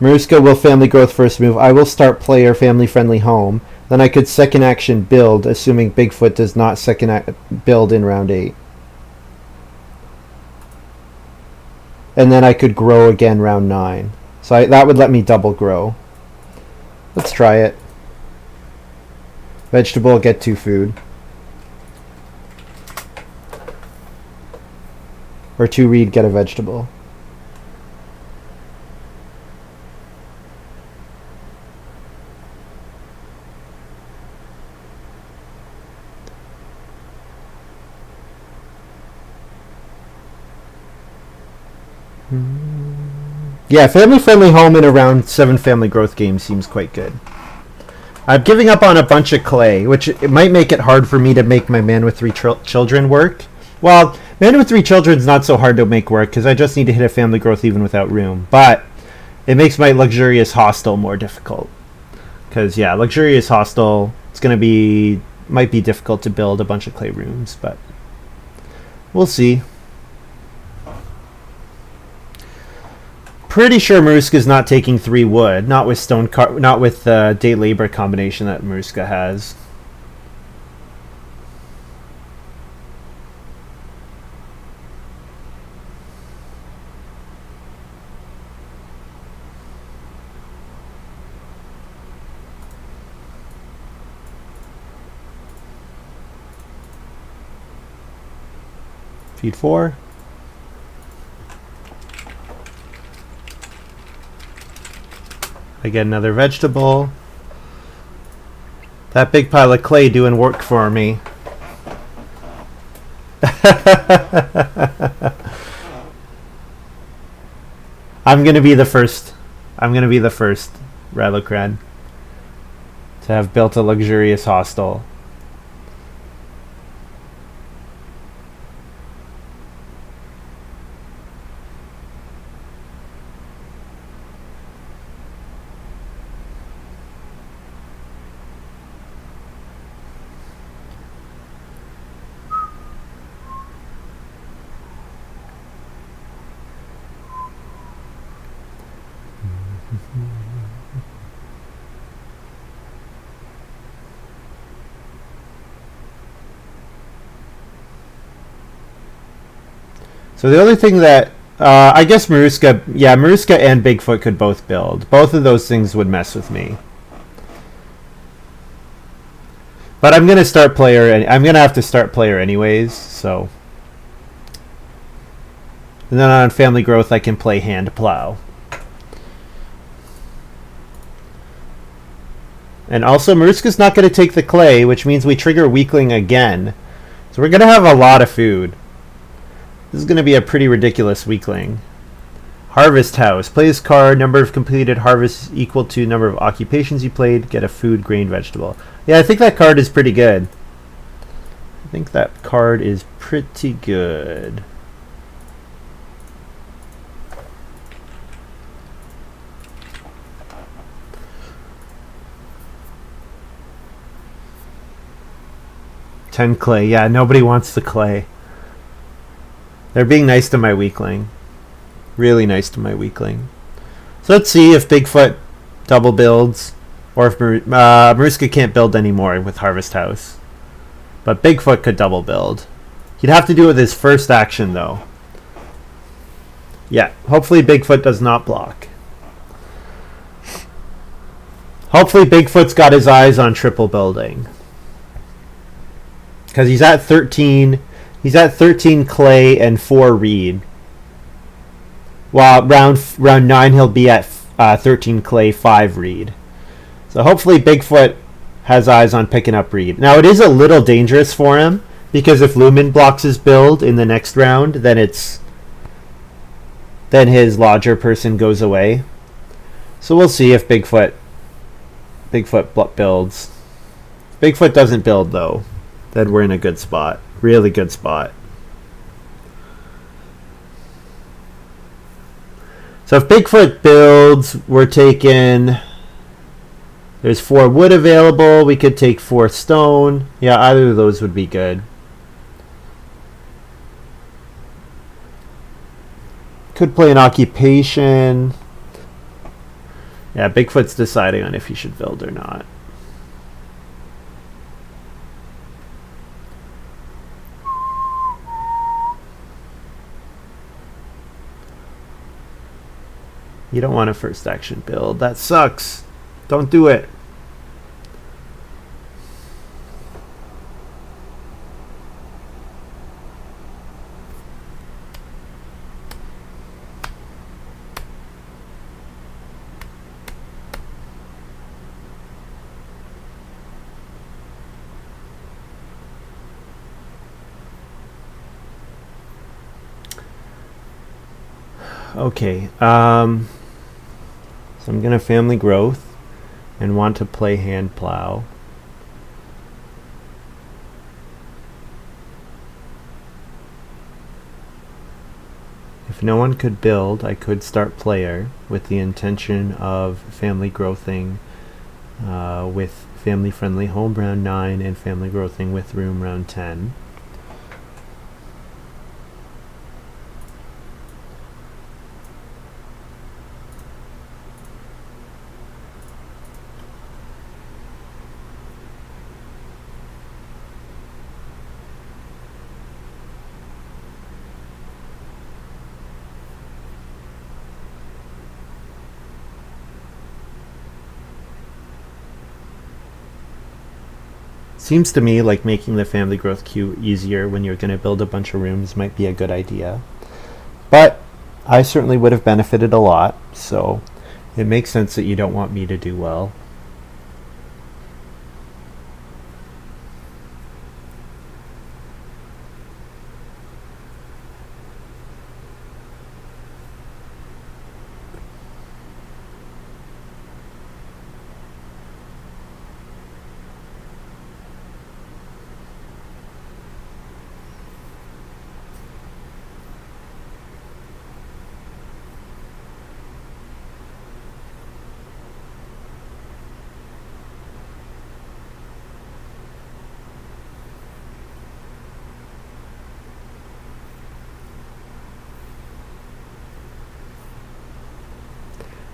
Maruska will family growth first move. I will start player family friendly home. Then I could second action build, assuming Bigfoot does not build in round 8. And then I could grow again round 9. So that would let me double grow. Let's try it. Vegetable, get 2 food. Or 2 reed, get a vegetable. Yeah, family-friendly home in around 7 family growth games seems quite good. I'm giving up on a bunch of clay, which it might make it hard for me to make my man with 3 children work. Well, man with 3 children is not so hard to make work because I just need to hit a family growth even without room. But it makes my luxurious hostel more difficult. Because, yeah, luxurious hostel, it's going to be, might be difficult to build a bunch of clay rooms, but we'll see. Pretty sure Maruska's not taking 3 wood, not with the day labor combination that Maruska has. Feed 4. I get another vegetable. That big pile of clay doing work for me. I'm gonna be the first. I'm gonna be the first Radlocran to have built a luxurious hostel. So the only thing that I guess Maruska and Bigfoot could both build. Both of those things would mess with me. But I'm gonna start player. I'm gonna have to start player anyways. So, and then on family growth, I can play hand plow. And also, Maruska's not going to take the clay, which means we trigger Weakling again. So we're going to have a lot of food. This is going to be a pretty ridiculous Weakling. Harvest House. Play this card. Number of completed harvests equal to number of occupations you played. Get a food, grain, vegetable. Yeah, I think that card is pretty good. I think that card is pretty good. Ten clay. Yeah, nobody wants the clay. They're being nice to my Weakling. Really nice to my Weakling. So let's see if Bigfoot double builds, or if Maruska can't build anymore with Harvest House. But Bigfoot could double build. He'd have to do it with his first action, though. Yeah, hopefully Bigfoot does not block. Hopefully Bigfoot's got his eyes on triple building. Because he's at 13. He's at 13 clay and 4 reed. Well, round 9 he'll be at 13 clay, 5 reed. So hopefully Bigfoot has eyes on picking up reed. Now it is a little dangerous for him because if Lumen blocks his build in the next round, then his lodger person goes away. So we'll see if Bigfoot builds. If Bigfoot doesn't build though, then we're in a good spot. Really good spot. So if Bigfoot builds, we're taking... There's 4 wood available. We could take 4 stone. Yeah, either of those would be good. Could play an occupation. Yeah, Bigfoot's deciding on if he should build or not. You don't want a first action build. That sucks. Don't do it. Okay, so I'm gonna family growth and want to play hand plow. If no one could build, I could start player with the intention of family growthing with family friendly home round 9 and family growthing with room round 10. Seems to me like making the family growth queue easier when you're going to build a bunch of rooms might be a good idea. But I certainly would have benefited a lot, so it makes sense that you don't want me to do well.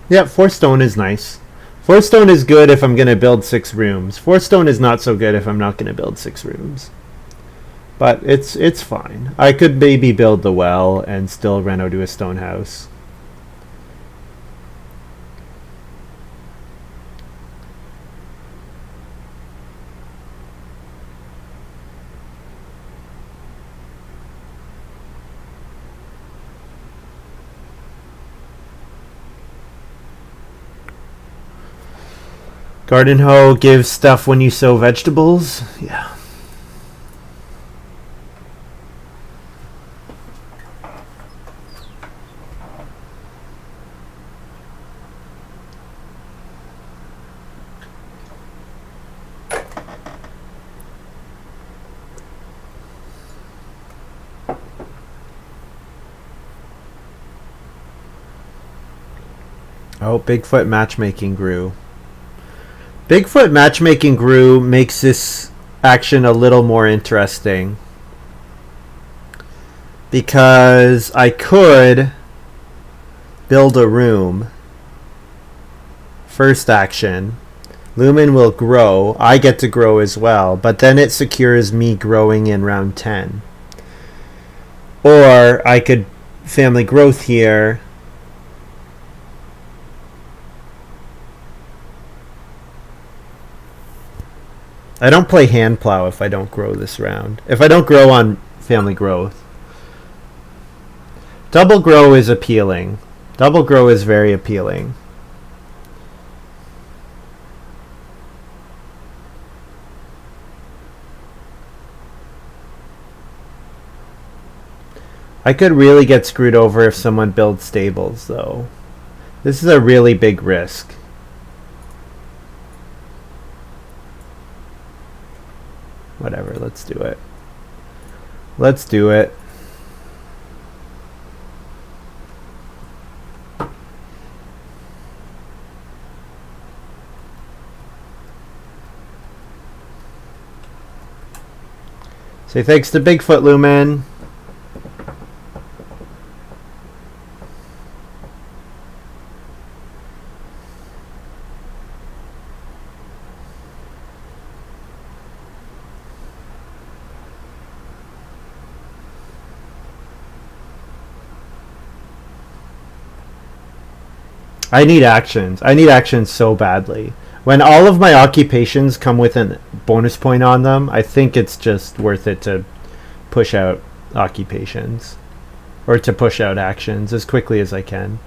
Yeah, 4 stone is nice. 4 stone is good if I'm going to build 6 rooms. 4 stone is not so good if I'm not going to build 6 rooms. But it's fine. I could maybe build the well and still reno to a stone house. Garden hoe gives stuff when you sow vegetables. Yeah. Oh, Bigfoot matchmaking grew. Bigfoot matchmaking grew makes this action a little more interesting. Because I could build a room. First action. Lumen will grow. I get to grow as well. But then it secures me growing in round 10. Or I could family growth here. I don't play hand plow if I don't grow this round. If I don't grow on family growth. Double grow is appealing. Double grow is very appealing. I could really get screwed over if someone builds stables, though. This is a really big risk. Whatever, let's do it. Let's do it. Say thanks to Bigfoot, Lumen. I need actions. I need actions so badly. When all of my occupations come with a bonus point on them, I think it's just worth it to push out occupations. Or to push out actions as quickly as I can.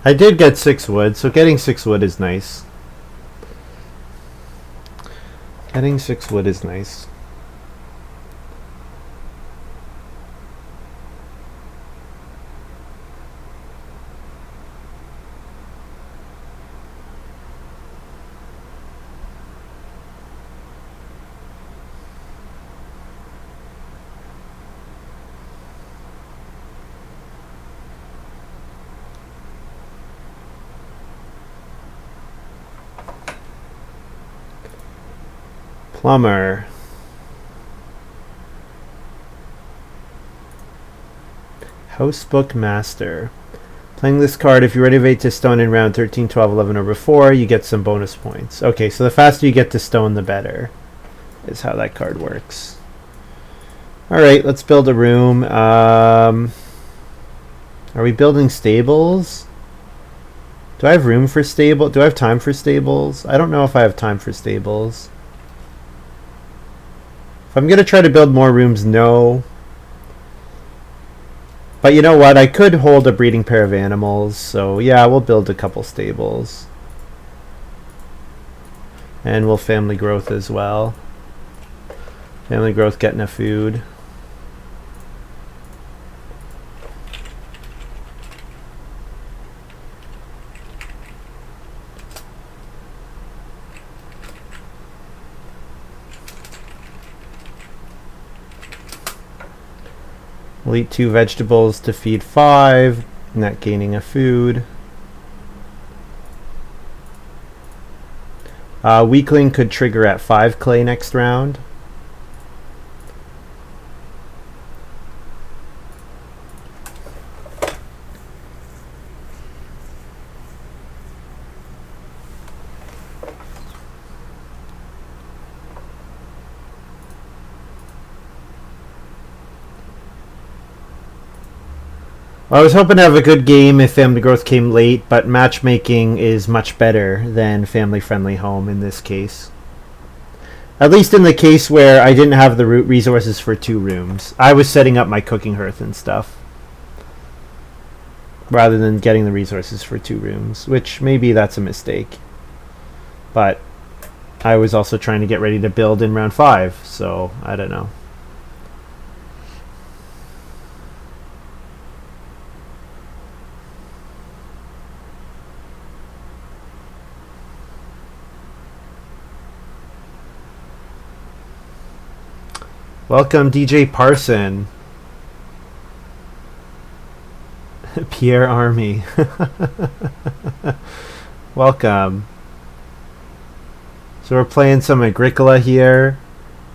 I did get 6 wood, so getting 6 wood is nice. Getting 6 wood is nice. Plumber. Housebook Master. Playing this card, if you renovate to stone in round 13, 12, 11, or before, you get some bonus points. Okay, so the faster you get to stone, the better, is how that card works. Alright, let's build a room. Are we building stables? Do I have room for stable? Do I have time for stables? I don't know if I have time for stables. If I'm going to try to build more rooms, no. But you know what? I could hold a breeding pair of animals. So yeah, we'll build a couple stables. And we'll family growth as well. Family growth, get enough food. We'll eat 2 vegetables to feed 5, not gaining a food. Weakling could trigger at 5 clay next round. I was hoping to have a good game if family growth came late, but matchmaking is much better than family friendly home in this case. At least in the case where I didn't have the resources for 2 rooms. I was setting up my cooking hearth and stuff, rather than getting the resources for 2 rooms, which maybe that's a mistake. But I was also trying to get ready to build in round 5, so I don't know. Welcome, DJ Parson. Pierre Army. Welcome. So we're playing some Agricola here.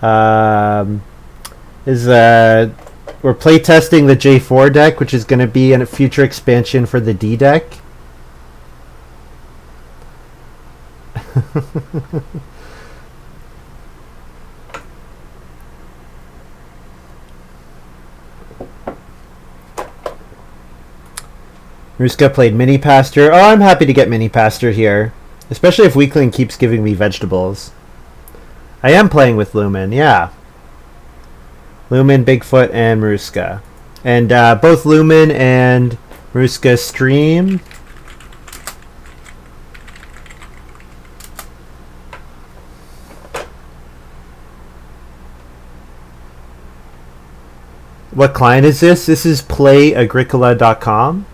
We're playtesting the J4 deck, which is going to be a future expansion for the D deck. Ruska played Mini Pasture. Oh, I'm happy to get Mini Pasture here. Especially if Weakling keeps giving me vegetables. I am playing with Lumen, yeah. Lumen, Bigfoot, and Ruska. And both Lumen and Ruska stream. What client is this? This is Play-agricola.com.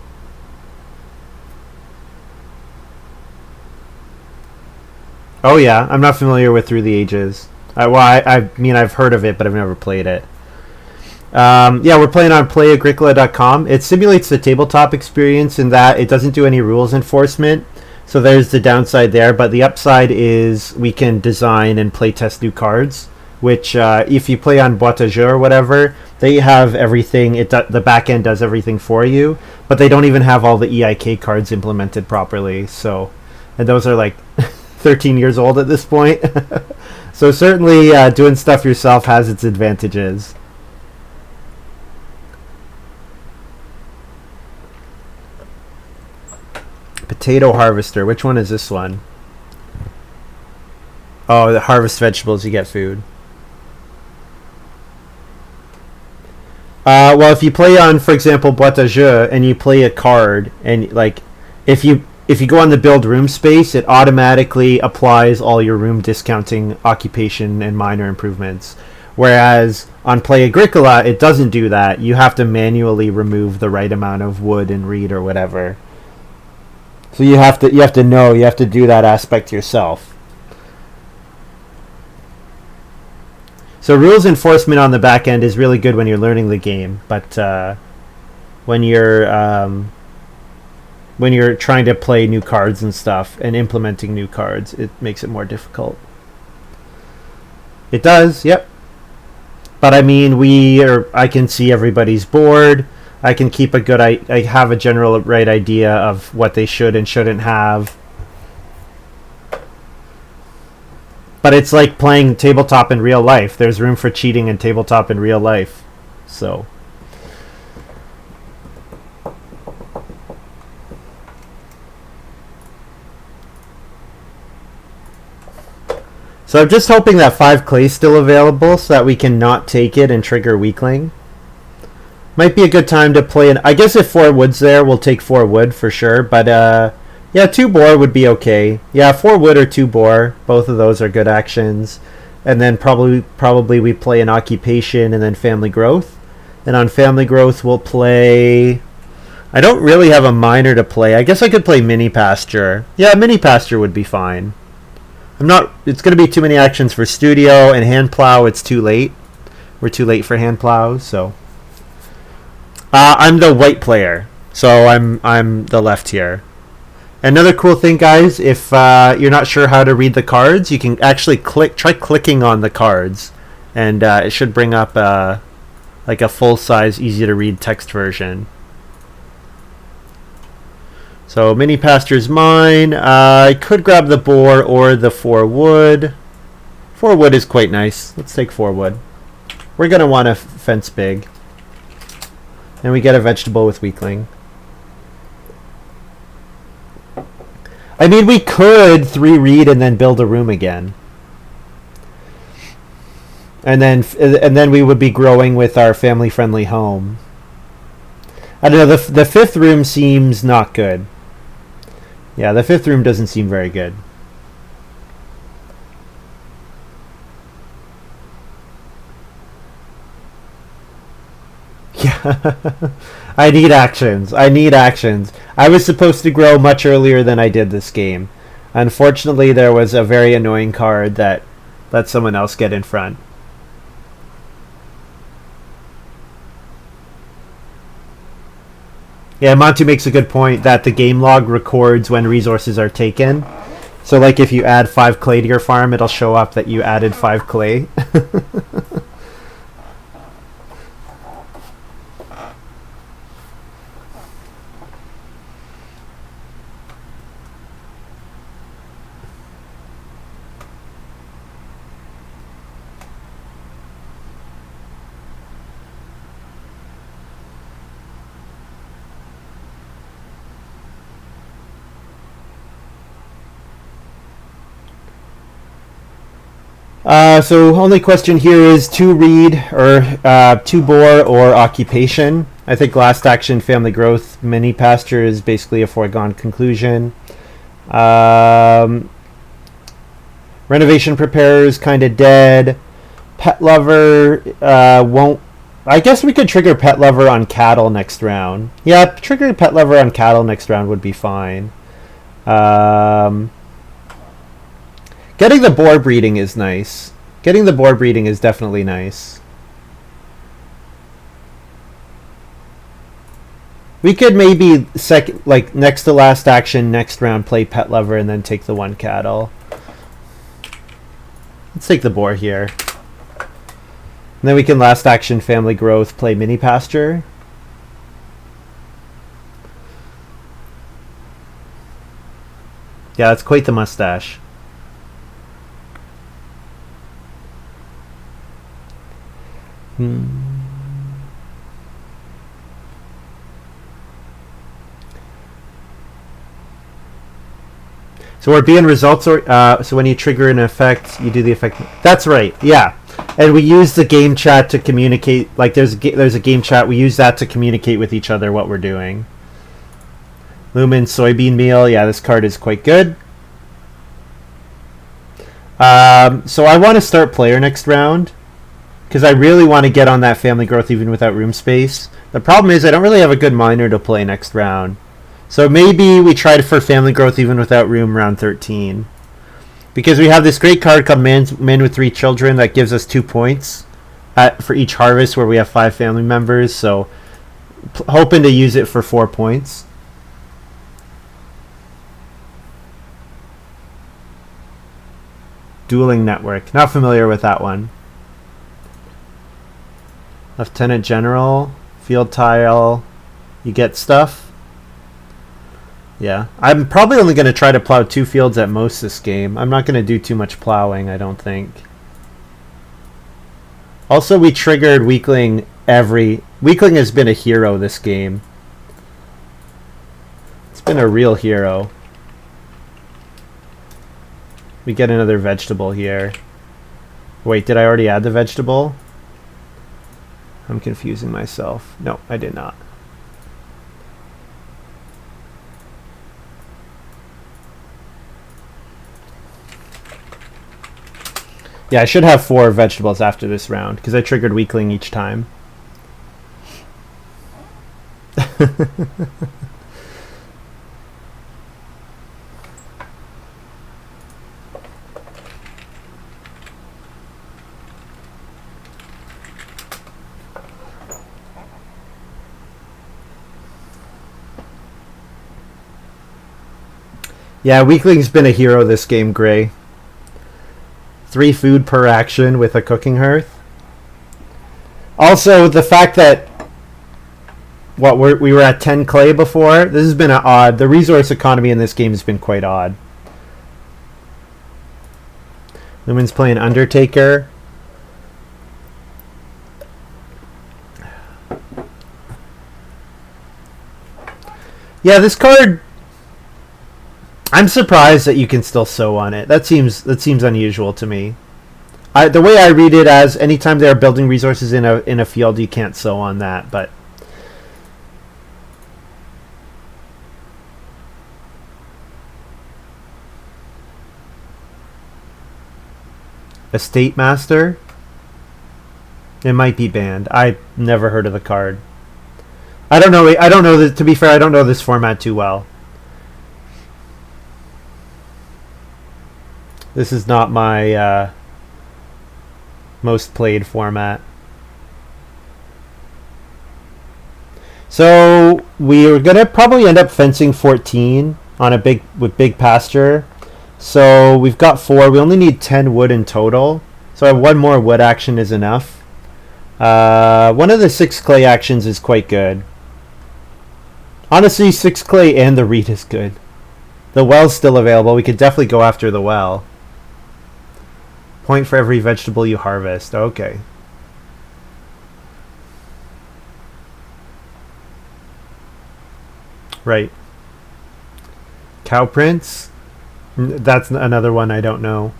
Oh yeah, I'm not familiar with Through the Ages. I mean, I've heard of it, but I've never played it. Yeah, we're playing on Play-agricola.com. It simulates the tabletop experience in that it doesn't do any rules enforcement. So there's the downside there, but the upside is we can design and play test new cards, which if you play on Boîte à Jeux or whatever, they have everything. The back end does everything for you, but they don't even have all the EIK cards implemented properly. So, and those are like 13 years old at this point. So certainly doing stuff yourself has its advantages. Potato harvester. Which one is this one? Oh, the harvest vegetables, you get food. Well, if you play on, for example, Boîte à Jeux, and you play a card, and like, if you go on the build room space, it automatically applies all your room discounting, occupation, and minor improvements. Whereas on Play Agricola, it doesn't do that. You have to manually remove the right amount of wood and reed or whatever. So you have to do that aspect yourself. So rules enforcement on the back end is really good when you're learning the game, but when you're trying to play new cards and stuff and implementing new cards, it makes it more difficult. It does, yep. But I mean, I can see everybody's board. I can keep I have a general right idea of what they should and shouldn't have. But it's like playing tabletop in real life. There's room for cheating in tabletop in real life. So I'm just hoping that 5 clay is still available so that we can not take it and trigger Weakling. Might be a good time to play I guess if 4 wood's there, we'll take 4 wood for sure. But yeah, 2 boar would be okay. Yeah, 4 wood or 2 boar. Both of those are good actions. And then probably we play an occupation and then family growth. And on family growth we'll play... I don't really have a minor to play. I guess I could play mini pasture. Yeah, mini pasture would be fine. It's going to be too many actions for studio, and hand plow, it's too late. We're too late for hand plow, so... I'm the white player, so I'm the left here. Another cool thing, guys, if you're not sure how to read the cards, you can actually try clicking on the cards, and it should bring up like a full-size, easy-to-read text version. So mini pasture's mine. I could grab the boar or the 4 wood. 4 wood is quite nice. Let's take 4 wood. We're going to want to fence big. And we get a vegetable with Weakling. I mean, we could 3 reed and then build a room again. And then we would be growing with our family-friendly home. I don't know, the 5th room seems not good. Yeah, the 5th room doesn't seem very good. Yeah. I need actions. I was supposed to grow much earlier than I did this game. Unfortunately, there was a very annoying card that let someone else get in front. Yeah, Monty makes a good point that the game log records when resources are taken. So like if you add 5 clay to your farm, it'll show up that you added 5 clay. So only question here is 2 reed or 2 boar or occupation. I think last action family growth mini pasture is basically a foregone conclusion. Renovation preparer is kind of dead. Pet lover won't. I guess we could trigger pet lover on cattle next round. Yeah, triggering pet lover on cattle next round would be fine. Getting the boar breeding is nice. Getting the boar breeding is definitely nice. We could maybe like next to last action, next round, play Pet Lover, and then take the 1 cattle. Let's take the boar here. And then we can last action, family growth, play mini pasture. Yeah, that's quite the mustache. So we're being results, or so when you trigger an effect, you do the effect. That's right, yeah. And we use the game chat to communicate. Like there's a game chat. We use that to communicate with each other what we're doing. Lumen soybean meal. Yeah, this card is quite good. So I want to start player next round because I really want to get on that family growth even without room space. The problem is I don't really have a good miner to play next round. So maybe we try for family growth even without room round 13. Because we have this great card called Man with 3 Children that gives us 2 points for each harvest where we have 5 family members. So hoping to use it for 4 points. Dueling Network. Not familiar with that one. Lieutenant General. Field Tile. You get stuff. Yeah, I'm probably only going to try to plow 2 fields at most this game. I'm not going to do too much plowing, I don't think. Also, we triggered Weakling Weakling has been a hero this game. It's been a real hero. We get another vegetable here. Wait, did I already add the vegetable? I'm confusing myself. No, I did not. Yeah, I should have 4 vegetables after this round, because I triggered Weakling each time. Yeah, Weakling's been a hero this game, Gray. 3 food per action with a cooking hearth. Also, the fact that we were at 10 clay before, this has been odd. The resource economy in this game has been quite odd. Lumen's playing Undertaker. Yeah, this card, I'm surprised that you can still sow on it. That seems unusual to me. The way I read it as anytime they are building resources in a field, you can't sow on that. But Estate Master, it might be banned. I've never heard of the card. I don't know. To be fair, I don't know this format too well. This is not my most played format. So we're gonna probably end up fencing 14 on with big pasture. So we've got 4. We only need 10 wood in total. So 1 more wood action is enough. One of the 6 clay actions is quite good. Honestly, 6 clay and the reed is good. The well's still available. We could definitely go after the well. Point for every vegetable you harvest. Okay. Right. Cow prints? That's another one I don't know.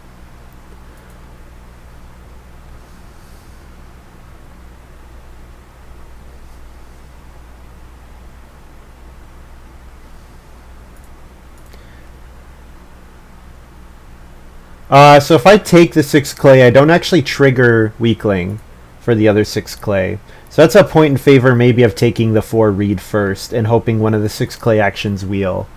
So if I take the 6 clay, I don't actually trigger Weakling for the other 6 clay. So that's a point in favor maybe of taking the 4 reed first and hoping one of the 6 clay actions wheel.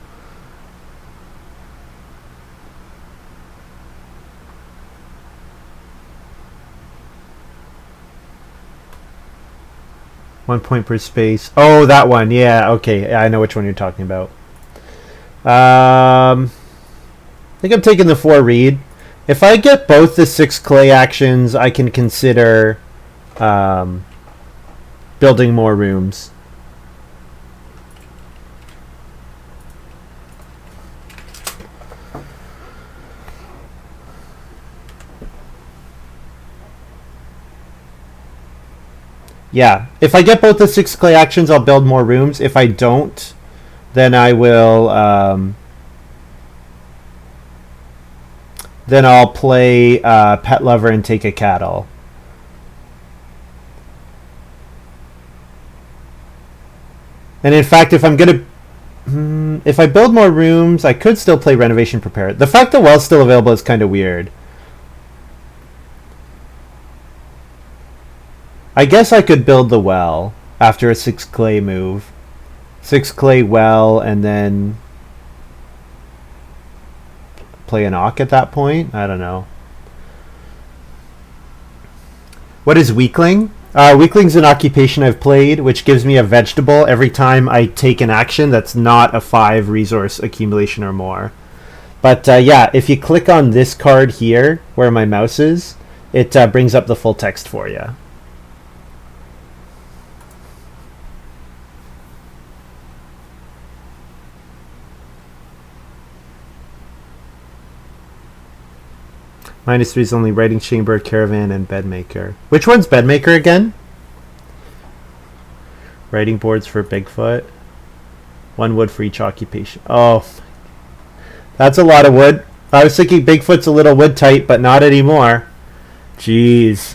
1 point per space. Oh, that one. Yeah, okay. I know which one you're talking about. I think I'm taking the 4 reed. If I get both the 6 clay actions, I can consider building more rooms. Yeah, if I get both the 6 clay actions, I'll build more rooms. If I don't, then I will. Then I'll play Pet Lover and take a cattle. And in fact, if I'm gonna, if I build more rooms, I could still play Renovation Prepare. The fact that well's still available is kind of weird. I guess I could build the well after a 6 clay move. 6 clay well, and then play an Auk at that point? I don't know. What is Weakling? Weakling's an occupation I've played, which gives me a vegetable every time I take an action that's not a 5 resource accumulation or more. But yeah, if you click on this card here, where my mouse is, it brings up the full text for you. -3 is only Writing Chamber, Caravan, and Bedmaker. Which one's Bedmaker again? Writing boards for Bigfoot. 1 wood for each occupation. Oh, that's a lot of wood. I was thinking Bigfoot's a little wood tight, but not anymore. Jeez.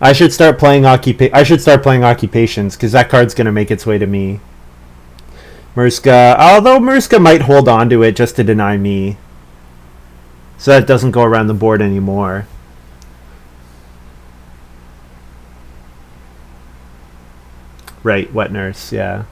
I should start playing occupations, because that card's gonna make its way to me. Murska, although Murska might hold on to it just to deny me, so that it doesn't go around the board anymore. Right, Wet Nurse, yeah.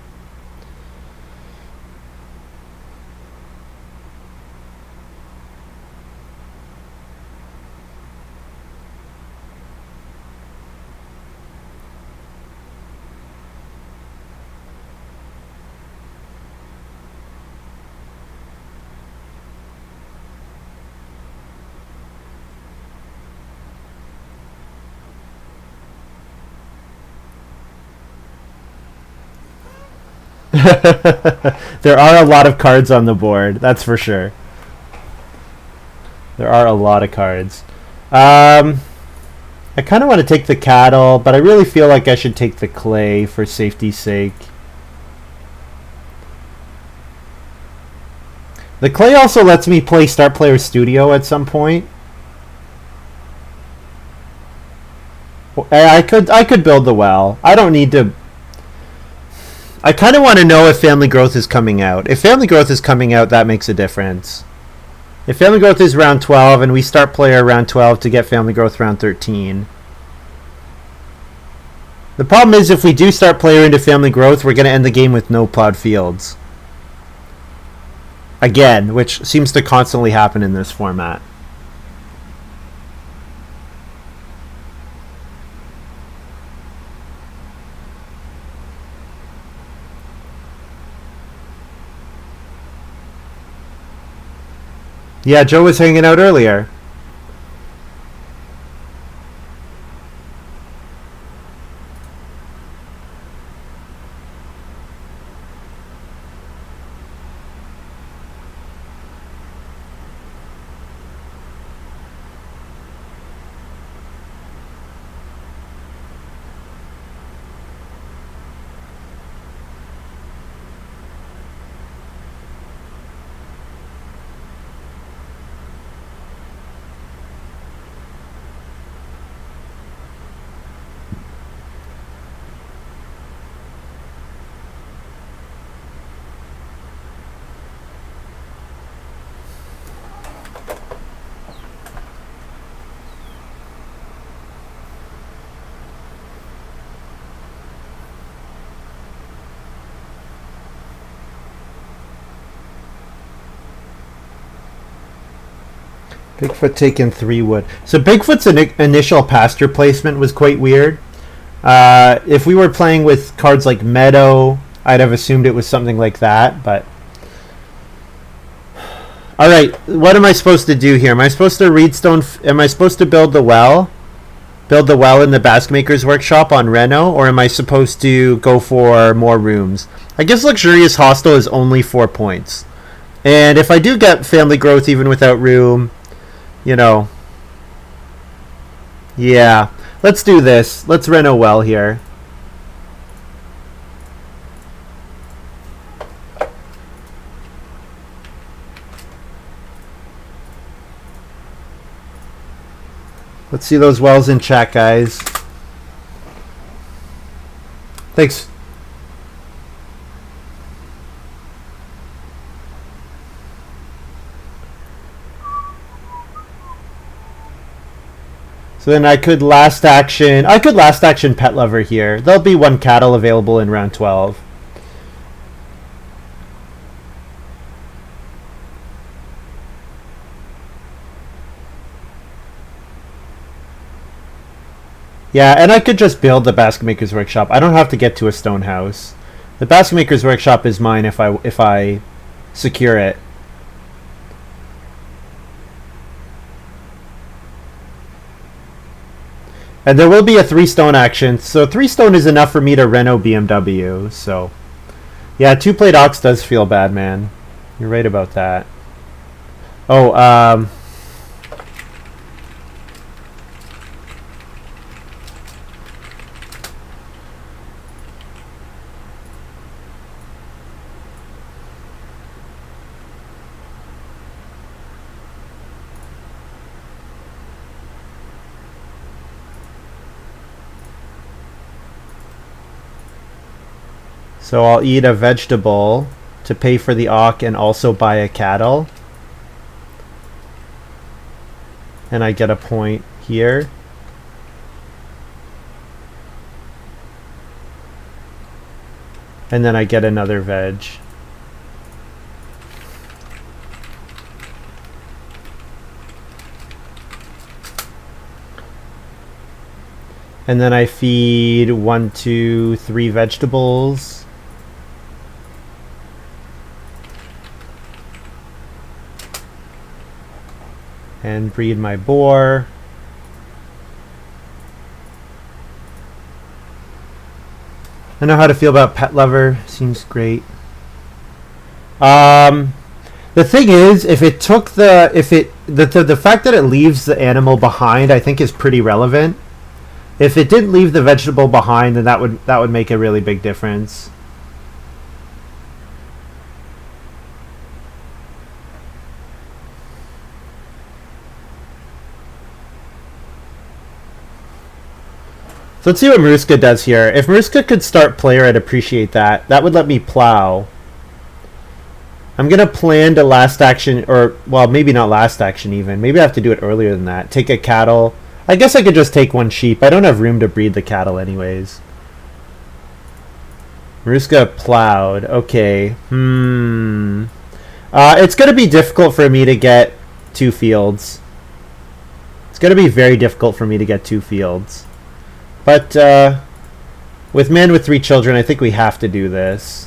There are a lot of cards on the board, that's for sure. There are a lot of cards. I kind of want to take the cattle, but I really feel like I should take the clay for safety's sake. The clay also lets me play Start Player Studio at some point. I could build the well. I don't need to. I kind of want to know if Family Growth is coming out. If Family Growth is coming out, that makes a difference. If Family Growth is round 12 and we start player round 12 to get Family Growth round 13. The problem is if we do start player into Family Growth, we're going to end the game with no plowed fields. Again, which seems to constantly happen in this format. Yeah, Joe was hanging out earlier. Bigfoot taking 3 wood. So Bigfoot's initial pasture placement was quite weird. If we were playing with cards like Meadow, I'd have assumed it was something like that, but... Alright, what am I supposed to do here? Am I supposed to read stone... Am I supposed to build the well? Build the well in the Basket Maker's Workshop on Reno? Or am I supposed to go for more rooms? I guess Luxurious Hostel is only 4 points. And if I do get Family Growth even without room, you know... Yeah, let's do this. Let's Reno well here. Let's see those wells in chat, guys. Thanks. So then I could last action Pet Lover here. There'll be 1 cattle available in round 12. Yeah, and I could just build the Basket Maker's Workshop. I don't have to get to a stone house. The Basket Maker's Workshop is mine if I secure it. And there will be a 3 stone action. So 3 stone is enough for me to Reno BMW. So yeah, 2 Played Ox does feel bad, man. You're right about that. Oh, so I'll eat a vegetable to pay for the Auk and also buy a cattle. And I get a point here. And then I get another veg. And then I feed 1, 2, 3 vegetables. And breed my boar. I know how to feel about Pet Lover. Seems great. The thing is, if it took the fact that it leaves the animal behind, I think is pretty relevant. If it didn't leave the vegetable behind, then that would make a really big difference. So let's see what Maruska does here. If Maruska could start player, I'd appreciate that. That would let me plow. I'm going to plan to last action, or, well, maybe not last action even. Maybe I have to do it earlier than that. Take a cattle. I guess I could just take 1 sheep. I don't have room to breed the cattle anyways. Maruska plowed. Okay. It's going to be difficult for me to get 2 fields. It's going to be very difficult for me to get 2 fields. But with Man with 3 Children, I think we have to do this.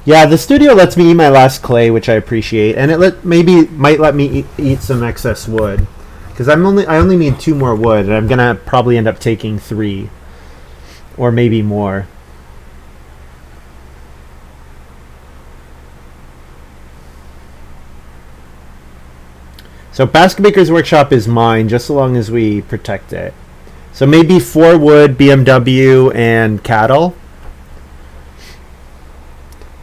Yeah, the studio lets me eat my last clay, which I appreciate, and it might let me eat some excess wood, because I only need 2 more wood, and I'm gonna probably end up taking 3, or maybe more. So Basket Maker's Workshop is mine, just so long as we protect it. So maybe 4 wood, BMW, and cattle.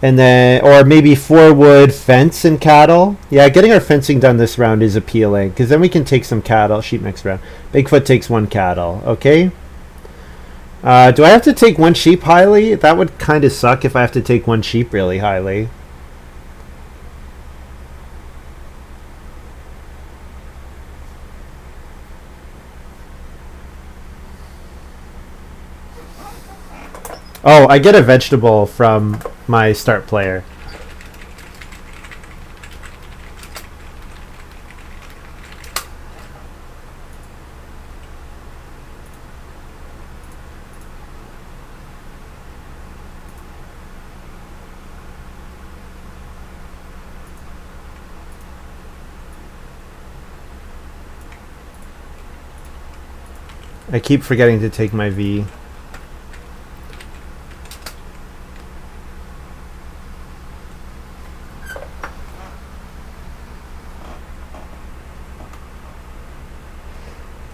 And then, or maybe 4 wood, fence, and cattle. Yeah, getting our fencing done this round is appealing, because then we can take some cattle. Sheep next round. Bigfoot takes 1 cattle. Okay. Do I have to take 1 sheep highly? That would kind of suck if I have to take 1 sheep really highly. Oh, I get a vegetable from my start player. I keep forgetting to take my V.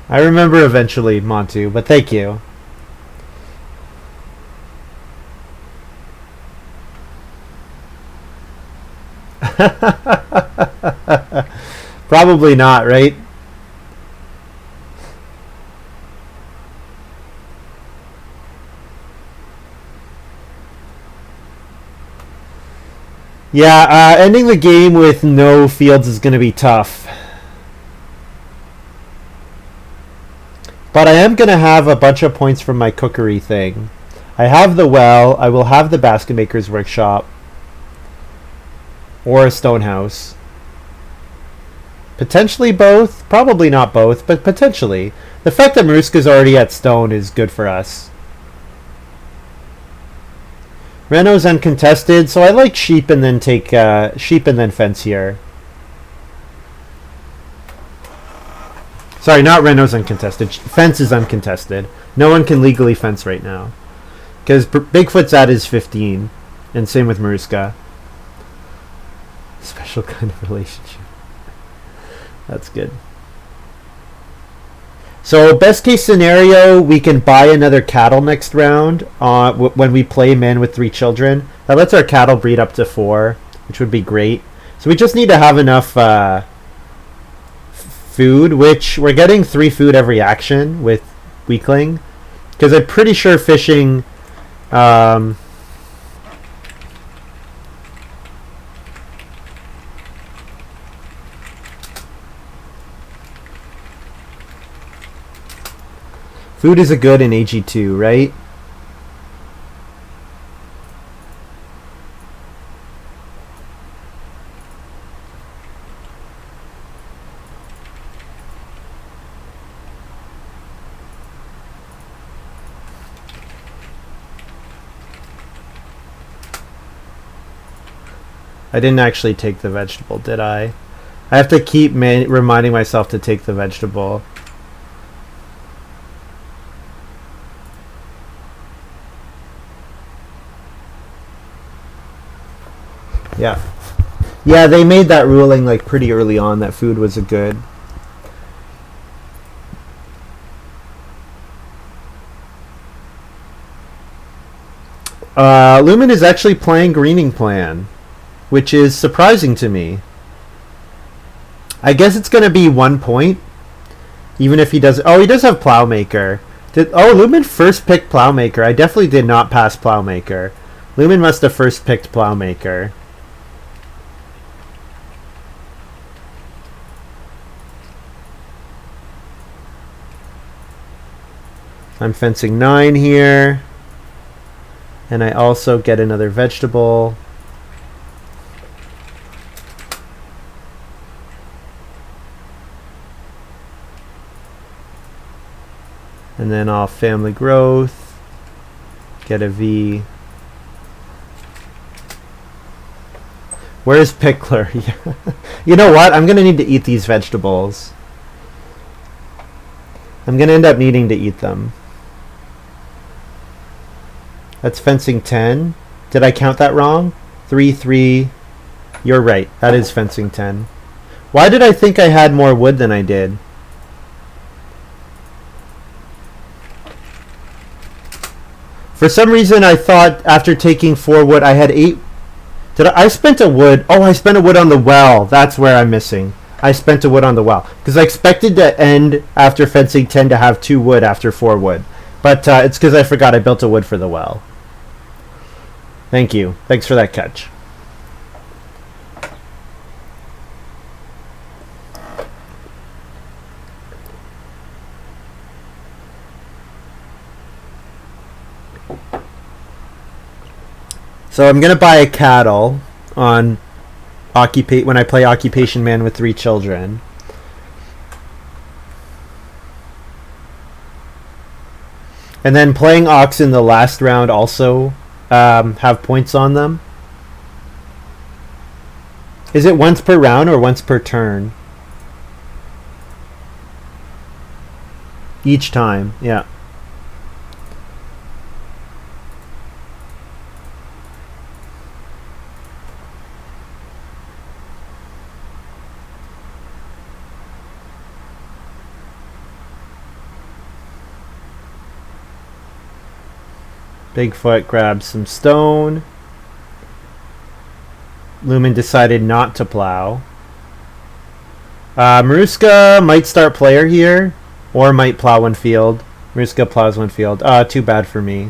I remember eventually, Montu, but thank you. Probably not, right? Yeah, ending the game with no fields is going to be tough. But I am going to have a bunch of points from my cookery thing. I have the well. I will have the basket maker's workshop. Or a stone house. Potentially both. Probably not both, but potentially. The fact that Maruska's already at stone is good for us. Reno's uncontested, so I like sheep and then take sheep and then fence here. Sorry, not Reno's uncontested. Fence is uncontested. No one can legally fence right now. Because Bigfoot's at his 15. And same with Maruska. Special kind of relationship. That's good. So best case scenario, we can buy another cattle next round when we play men with 3 children. That lets our cattle breed up to 4, which would be great. So we just need to have enough food, which we're getting 3 food every action with Weakling. Because I'm pretty sure fishing... food is a good in AG2, right? I didn't actually take the vegetable, did I? I have to keep reminding myself to take the vegetable. Yeah. Yeah, they made that ruling like pretty early on that food was a good. Lumen is actually playing Greening Plan, which is surprising to me. I guess it's going to be 1 point, even if he does... Oh, he does have Plowmaker. Lumen first picked Plowmaker. I definitely did not pass Plowmaker. Lumen must have first picked Plowmaker. I'm fencing 9 here. And I also get another vegetable. And then I'll family growth. Get a V. Where's Pickler? You know what? I'm going to need to eat these vegetables. I'm going to end up needing to eat them. That's fencing 10. Did I count that wrong? 3, 3. You're right. That is fencing 10. Why did I think I had more wood than I did? For some reason, I thought after taking 4 wood, I had 8. I spent a wood. Oh, I spent a wood on the well. That's where I'm missing. I spent a wood on the well. Because I expected to end after fencing 10 to have 2 wood after 4 wood. But it's because I forgot I built a wood for the well. Thank you. Thanks for that catch. So I'm gonna buy a cattle on when I play Occupation Man with 3 children. And then playing Ox in the last round also have points on them. Is it once per round or once per turn? Each time, yeah. Bigfoot grabs some stone. Lumen decided not to plow. Maruska might start player here, or might plow one field. Maruska plows one field. Too bad for me.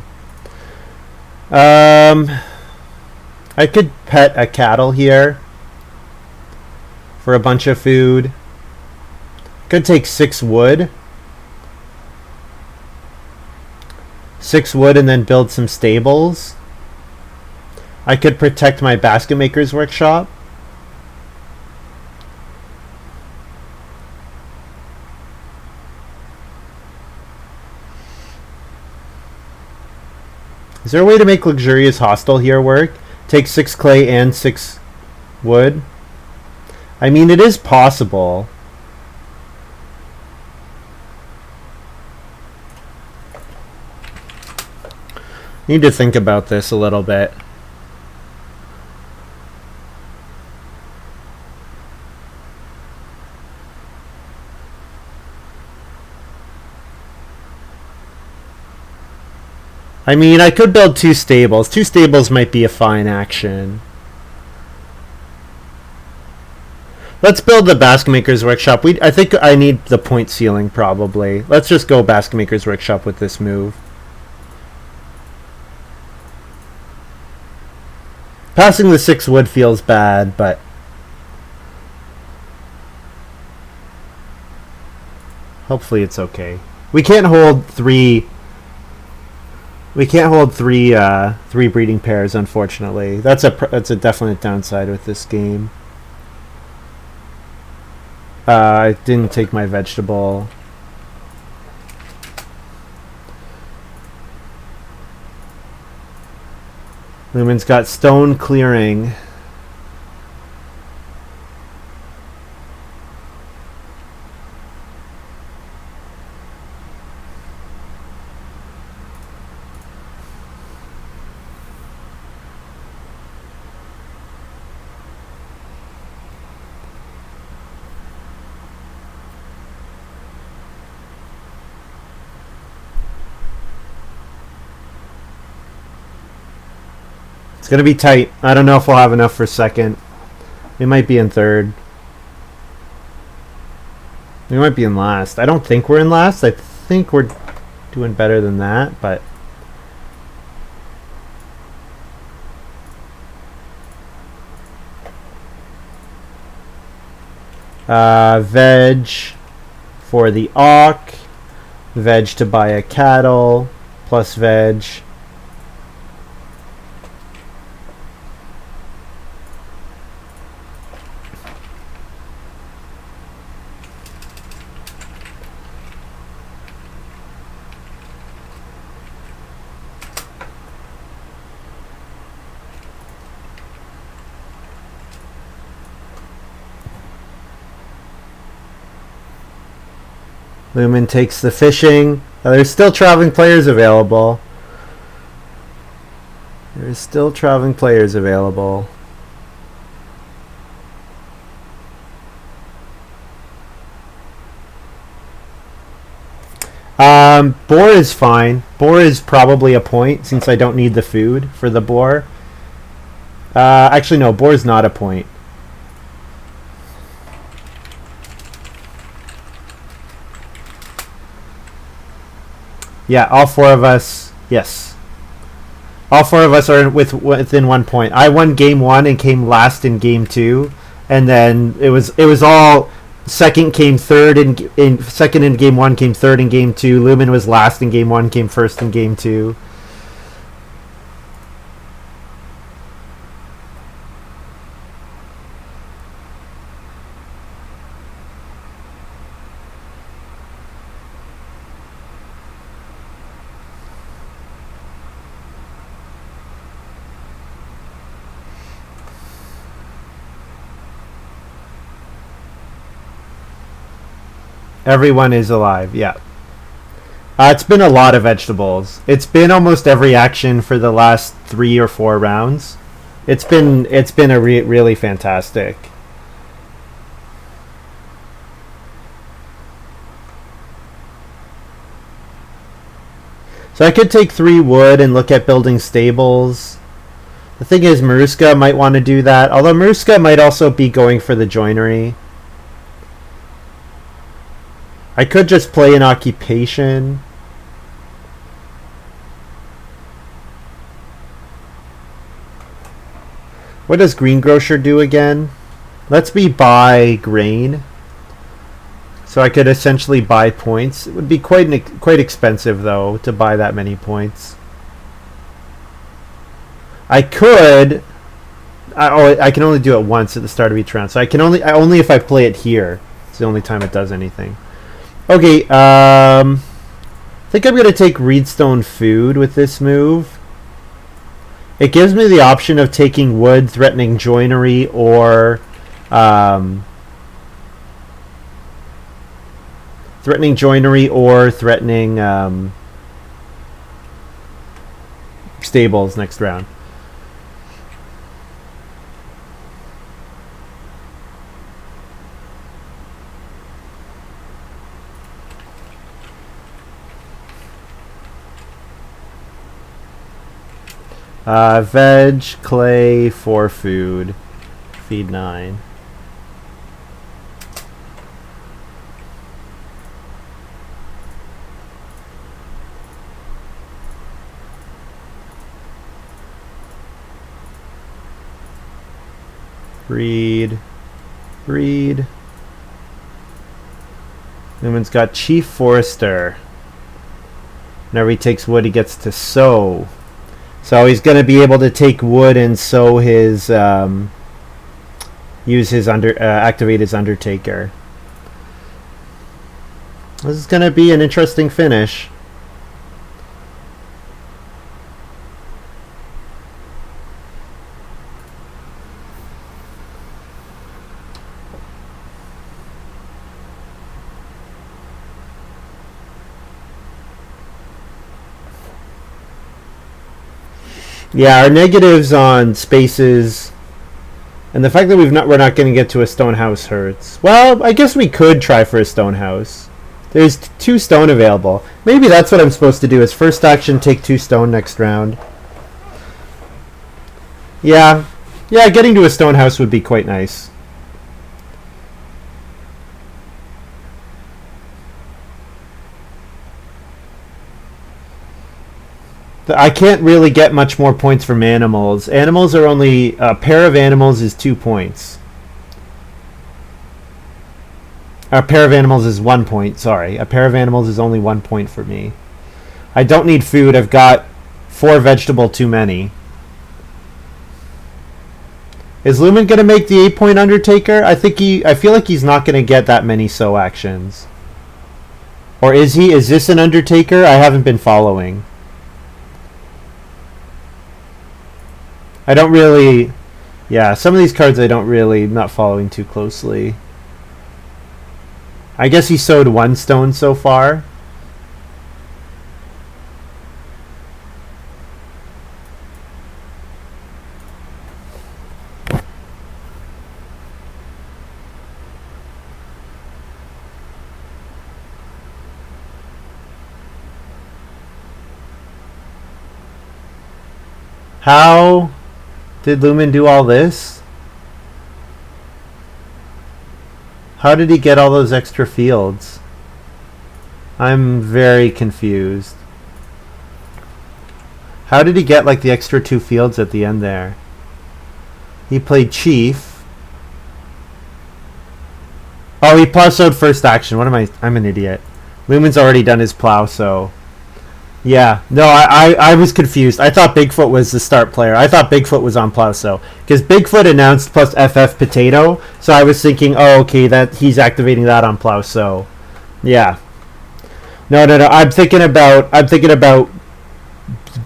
I could pet a cattle here for a bunch of food. Could take 6 wood. 6 wood and then build some stables. I could protect my basket maker's workshop. Is there a way to make luxurious hostel here work? Take 6 clay and 6 wood? I mean, it is possible. Need to think about this a little bit. I mean, I could build 2 stables. 2 stables might be a fine action. Let's build the basket maker's workshop. I think I need the point ceiling probably. Let's just go basket maker's workshop with this move. Passing the 6 wood feels bad, but hopefully it's okay. We can't hold 3. We can't hold 3 breeding pairs, unfortunately. That's a definite downside with this game. I didn't take my vegetable. Lumen's got stone clearing. It's going to be tight. I don't know if we'll have enough for second. We might be in third. We might be in last. I don't think we're in last. I think we're doing better than that, but veg for the Auk. Veg to buy a cattle. Plus veg. Lumen takes the fishing. There's still traveling players available. There's still traveling players available. Boar is fine. Boar is probably a point since I don't need the food for the boar. Actually, no, boar is not a point. Yeah, all 4 of us. Yes, all 4 of us are within 1 point. I won game 1 and came last in game 2, and then it was all second came third in second in game 1, came third in game 2. Lumen was last in game 1, came first in game 2. Everyone is alive, yeah. It's been a lot of vegetables. It's been almost every action for the last 3 or 4 rounds. It's been a really fantastic. So I could take 3 wood and look at building stables. The thing is, Maruska might want to do that. Although Maruska might also be going for the joinery. I could just play an occupation. What does Greengrocer do again? Let's be buy grain. So I could essentially buy points. It would be quite expensive though to buy that many points. I could. I can only do it once at the start of each round. So I can only if I play it here. It's the only time it does anything. Okay. I think I'm gonna take Reedstone Food with this move. It gives me the option of taking wood, threatening joinery, or threatening stables next round. Veg, clay, 4 food, feed 9. Breed. Newman's got Chief Forester. Whenever he takes wood, he gets to sow. So he's going to be able to take wood and sow his, activate his Undertaker. This is going to be an interesting finish. Yeah, our negatives on spaces and the fact that we're not going to get to a stone house hurts. Well, I guess we could try for a stone house. There's 2 stone available. Maybe that's what I'm supposed to do is first action take 2 stone next round. Yeah, getting to a stone house would be quite nice. I can't really get much more points from animals. Animals are only... a pair of animals is 2 points. A pair of animals is 1 point, sorry. A pair of animals is only 1 point for me. I don't need food. I've got 4 vegetable too many. Is Lumen going to make the 8-point Undertaker? I feel like he's not going to get that many sow actions. Or is he? Is this an Undertaker? I haven't been following. I don't really... Yeah, some of these cards I don't really... not following too closely. I guess he sowed 1 stone so far. How... did Lumen do all this? How did he get all those extra fields? I'm very confused. How did he get like the extra 2 fields at the end there? He played Chief. Oh, he plow sowed first action. What am I? I'm an idiot. Lumen's already done his plow sow. Yeah, no, I was confused. I thought Bigfoot was the start player. I thought Bigfoot was on plow sow because Bigfoot announced plus FF potato, so I was thinking, oh, okay, that he's activating that on plow sow. Yeah. No. I'm thinking about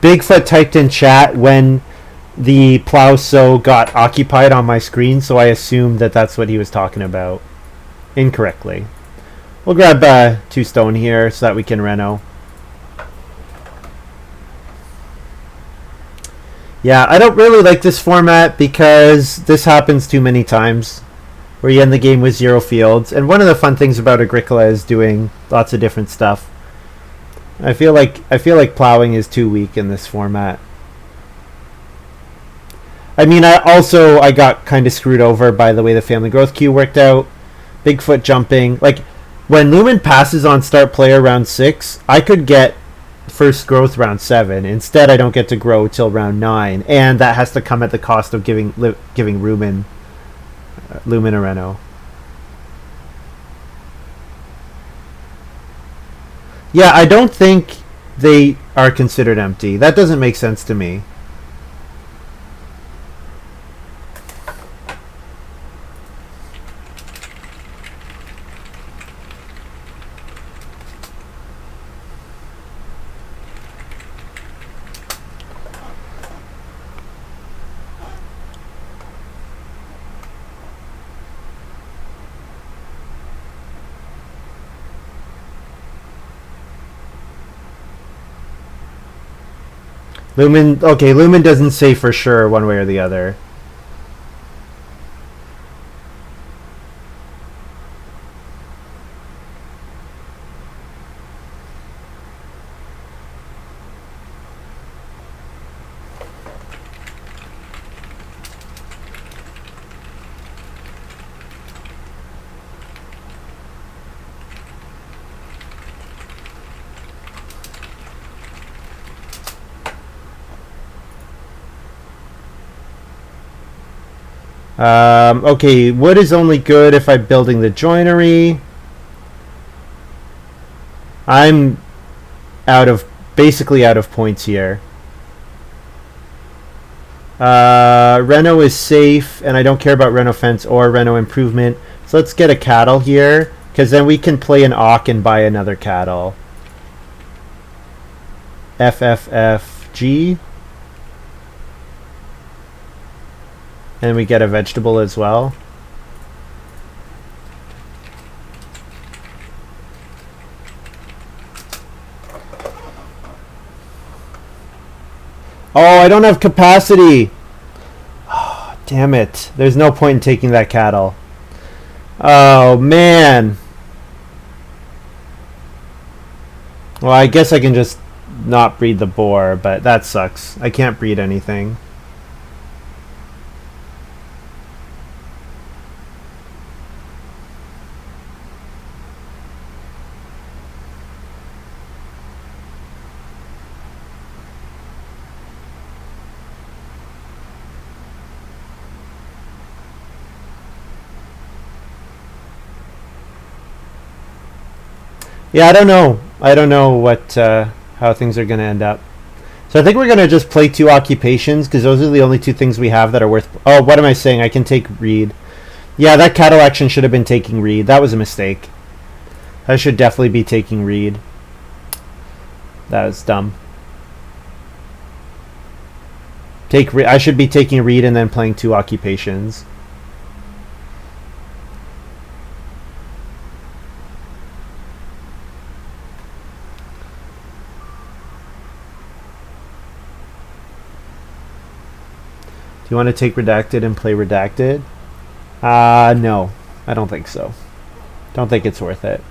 Bigfoot typed in chat when the plow sow got occupied on my screen, so I assumed that that's what he was talking about incorrectly. We'll grab 2 stone here so that we can reno. Yeah, I don't really like this format because this happens too many times where you end the game with 0 fields. And one of the fun things about Agricola is doing lots of different stuff. I feel like plowing is too weak in this format. I mean, I got kind of screwed over by the way the family growth queue worked out. Bigfoot jumping. Like, when Lumen passes on start player round 6, I could get first growth round 7. Instead, I don't get to grow till round 9. And that has to come at the cost of giving Lumen a reno. Yeah, I don't think they are considered empty. That doesn't make sense to me. Lumen doesn't say for sure one way or the other. Okay, wood is only good if I'm building the joinery. I'm basically out of points here. Reno is safe, and I don't care about Reno fence or Reno improvement. So let's get a cattle here, because then we can play an Auk and buy another cattle. FFFG. And we get a vegetable as well. Oh, I don't have capacity. Oh, damn it. There's no point in taking that cattle. Oh, man. Well, I guess I can just not breed the boar, but that sucks. I can't breed anything. Yeah, I don't know. I don't know how things are going to end up. So I think we're going to just play 2 occupations because those are the only 2 things we have that are worth... Oh, what am I saying? I can take reed. Yeah, that cattle action should have been taking reed. That was a mistake. I should definitely be taking reed. That was dumb. I should be taking reed and then playing 2 occupations. You want to take redacted and play redacted? No. I don't think so. Don't think it's worth it.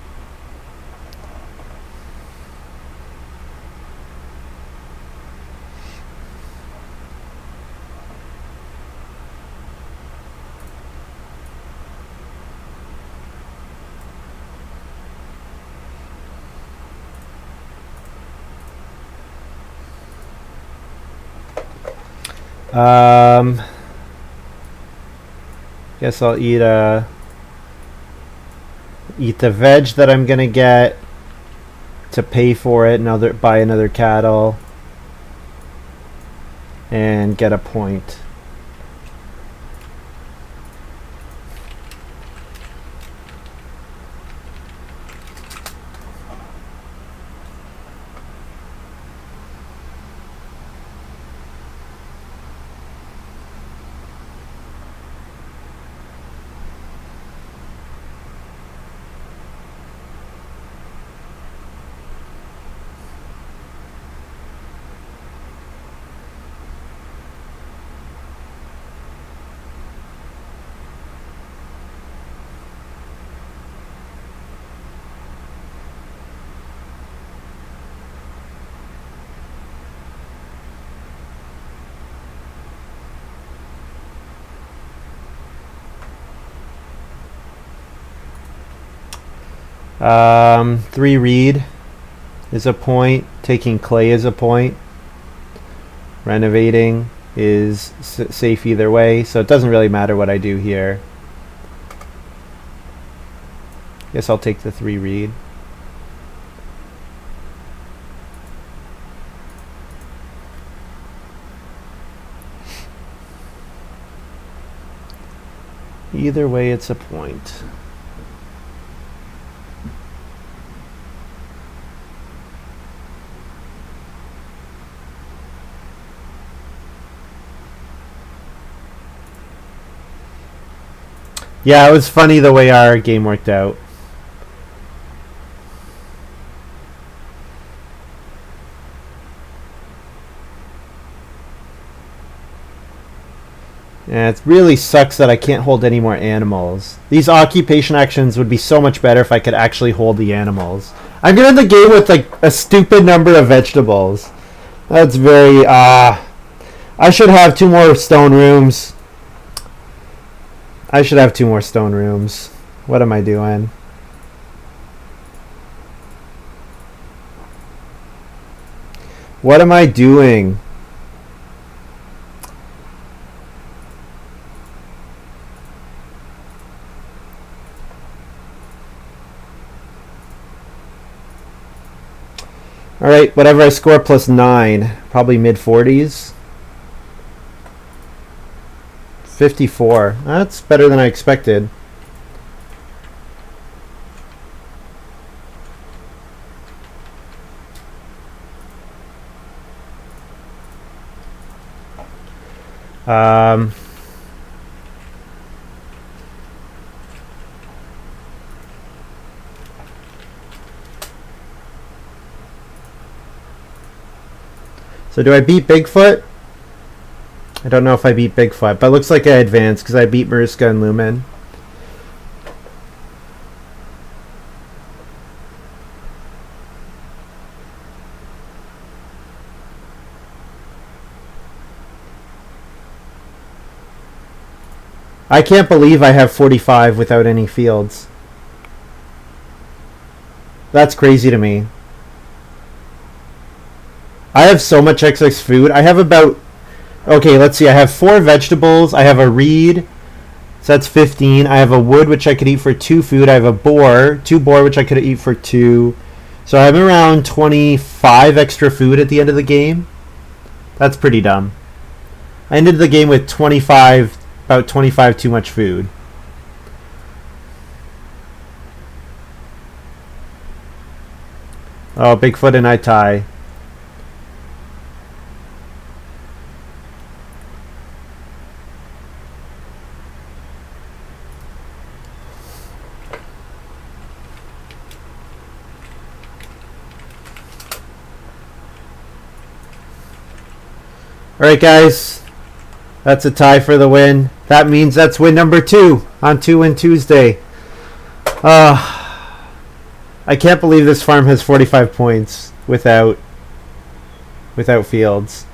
Guess I'll eat the veg that I'm gonna get to pay for it. Buy another cattle and get a point. 3 reed is a point. Taking clay is a point. Renovating is safe either way, so it doesn't really matter what I do here. Guess I'll take the 3 reed. Either way, it's a point. Yeah, it was funny the way our game worked out. Yeah, it really sucks that I can't hold any more animals. These occupation actions would be so much better if I could actually hold the animals. I'm getting the game with like a stupid number of vegetables. That's very I should have 2 more stone rooms. I should have 2 more stone rooms. What am I doing? What am I doing? Alright, whatever I score plus 9. Probably mid-40s. 54. That's better than I expected. So do I beat Bigfoot? I don't know if I beat Bigfoot, but it looks like I advanced because I beat Mariska and Lumen. I can't believe I have 45 without any fields. That's crazy to me. I have so much excess food. I have about... Okay, let's see. I have 4 vegetables. I have a reed. So that's 15. I have a wood, which I could eat for 2 food. I have a boar. 2 boar, which I could eat for 2. So I have around 25 extra food at the end of the game. That's pretty dumb. I ended the game with 25... About 25 too much food. Oh, Bigfoot and I tie. Alright guys, that's a tie for the win. That means that's win number 2 on 2-Win Tuesday. I can't believe this farm has 45 points without fields.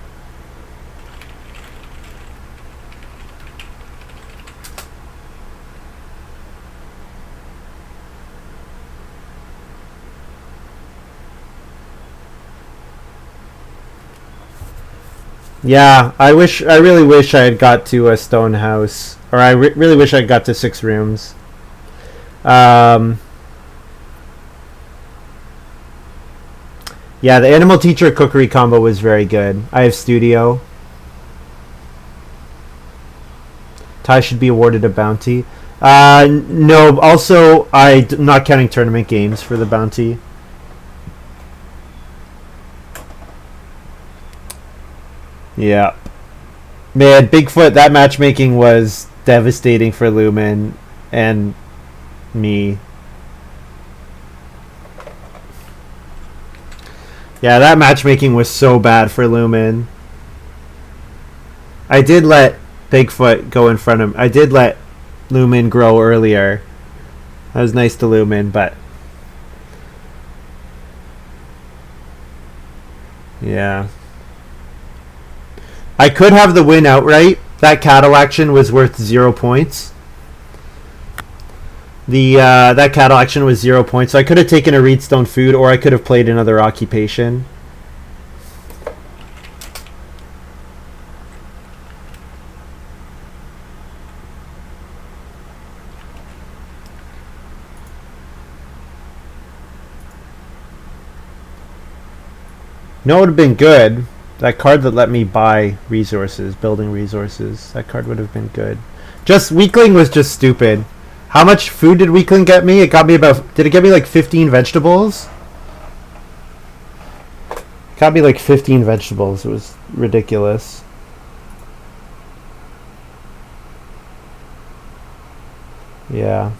Yeah, I really wish I had got to a stone house, or I really wish I had got to 6 rooms. Yeah, the animal teacher cookery combo was very good. I have studio. Ty should be awarded a bounty. No, also I'm not counting tournament games for the bounty. Yeah. Man, Bigfoot, that matchmaking was devastating for Lumen and me. Yeah, that matchmaking was so bad for Lumen. I did let Bigfoot go in front of him. I did let Lumen grow earlier. That was nice to Lumen, but... Yeah. I could have the win outright. That cattle action was worth 0 points. That cattle action was 0 points, so I could have taken a Reedstone food, or I could have played another occupation. No, it would have been good. That card that let me buy resources, building resources, that card would have been good. Just Weakling was just stupid. How much food did Weakling get me? It got me about... Did it get me like 15 vegetables? It got me like 15 vegetables. It was ridiculous. Yeah.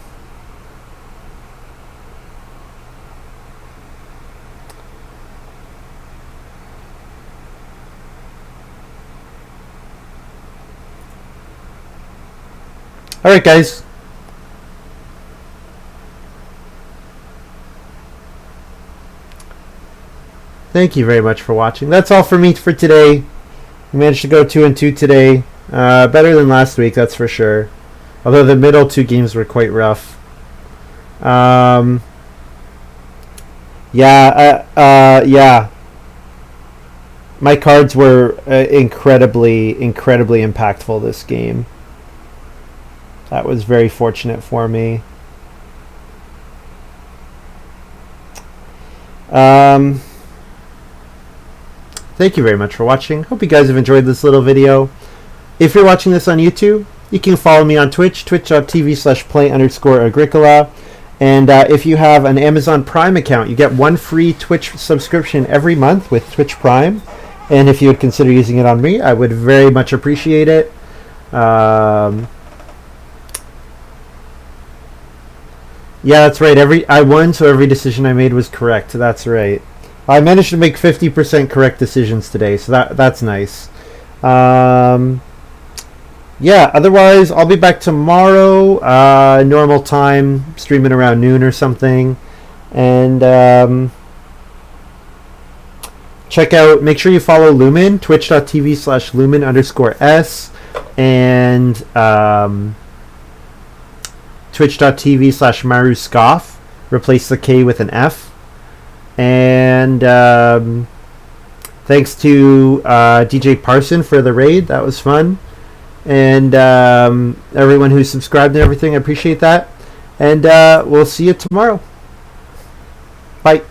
Alright, guys. Thank you very much for watching. That's all for me for today. We managed to go 2-2 today. Better than last week, that's for sure. Although the middle two games were quite rough. Yeah. My cards were incredibly impactful this game. That was very fortunate for me. Thank you very much for watching. Hope you guys have enjoyed this little video. If you're watching this on YouTube, you can follow me on Twitch, twitch.tv/play_agricola. And if you have an Amazon Prime account, you get one free Twitch subscription every month with Twitch Prime. And if you would consider using it on me, I would very much appreciate it. Yeah, that's right. I won, so every decision I made was correct. That's right. I managed to make 50% correct decisions today, so that's nice. Yeah, otherwise, I'll be back tomorrow, normal time, streaming around noon or something. And make sure you follow Lumen, twitch.tv/lumen_s, and twitch.tv/maruscoff. Replace the K with an F. And thanks to DJ Parson for the raid. That was fun. And everyone who subscribed and everything, I appreciate that. And we'll see you tomorrow. Bye.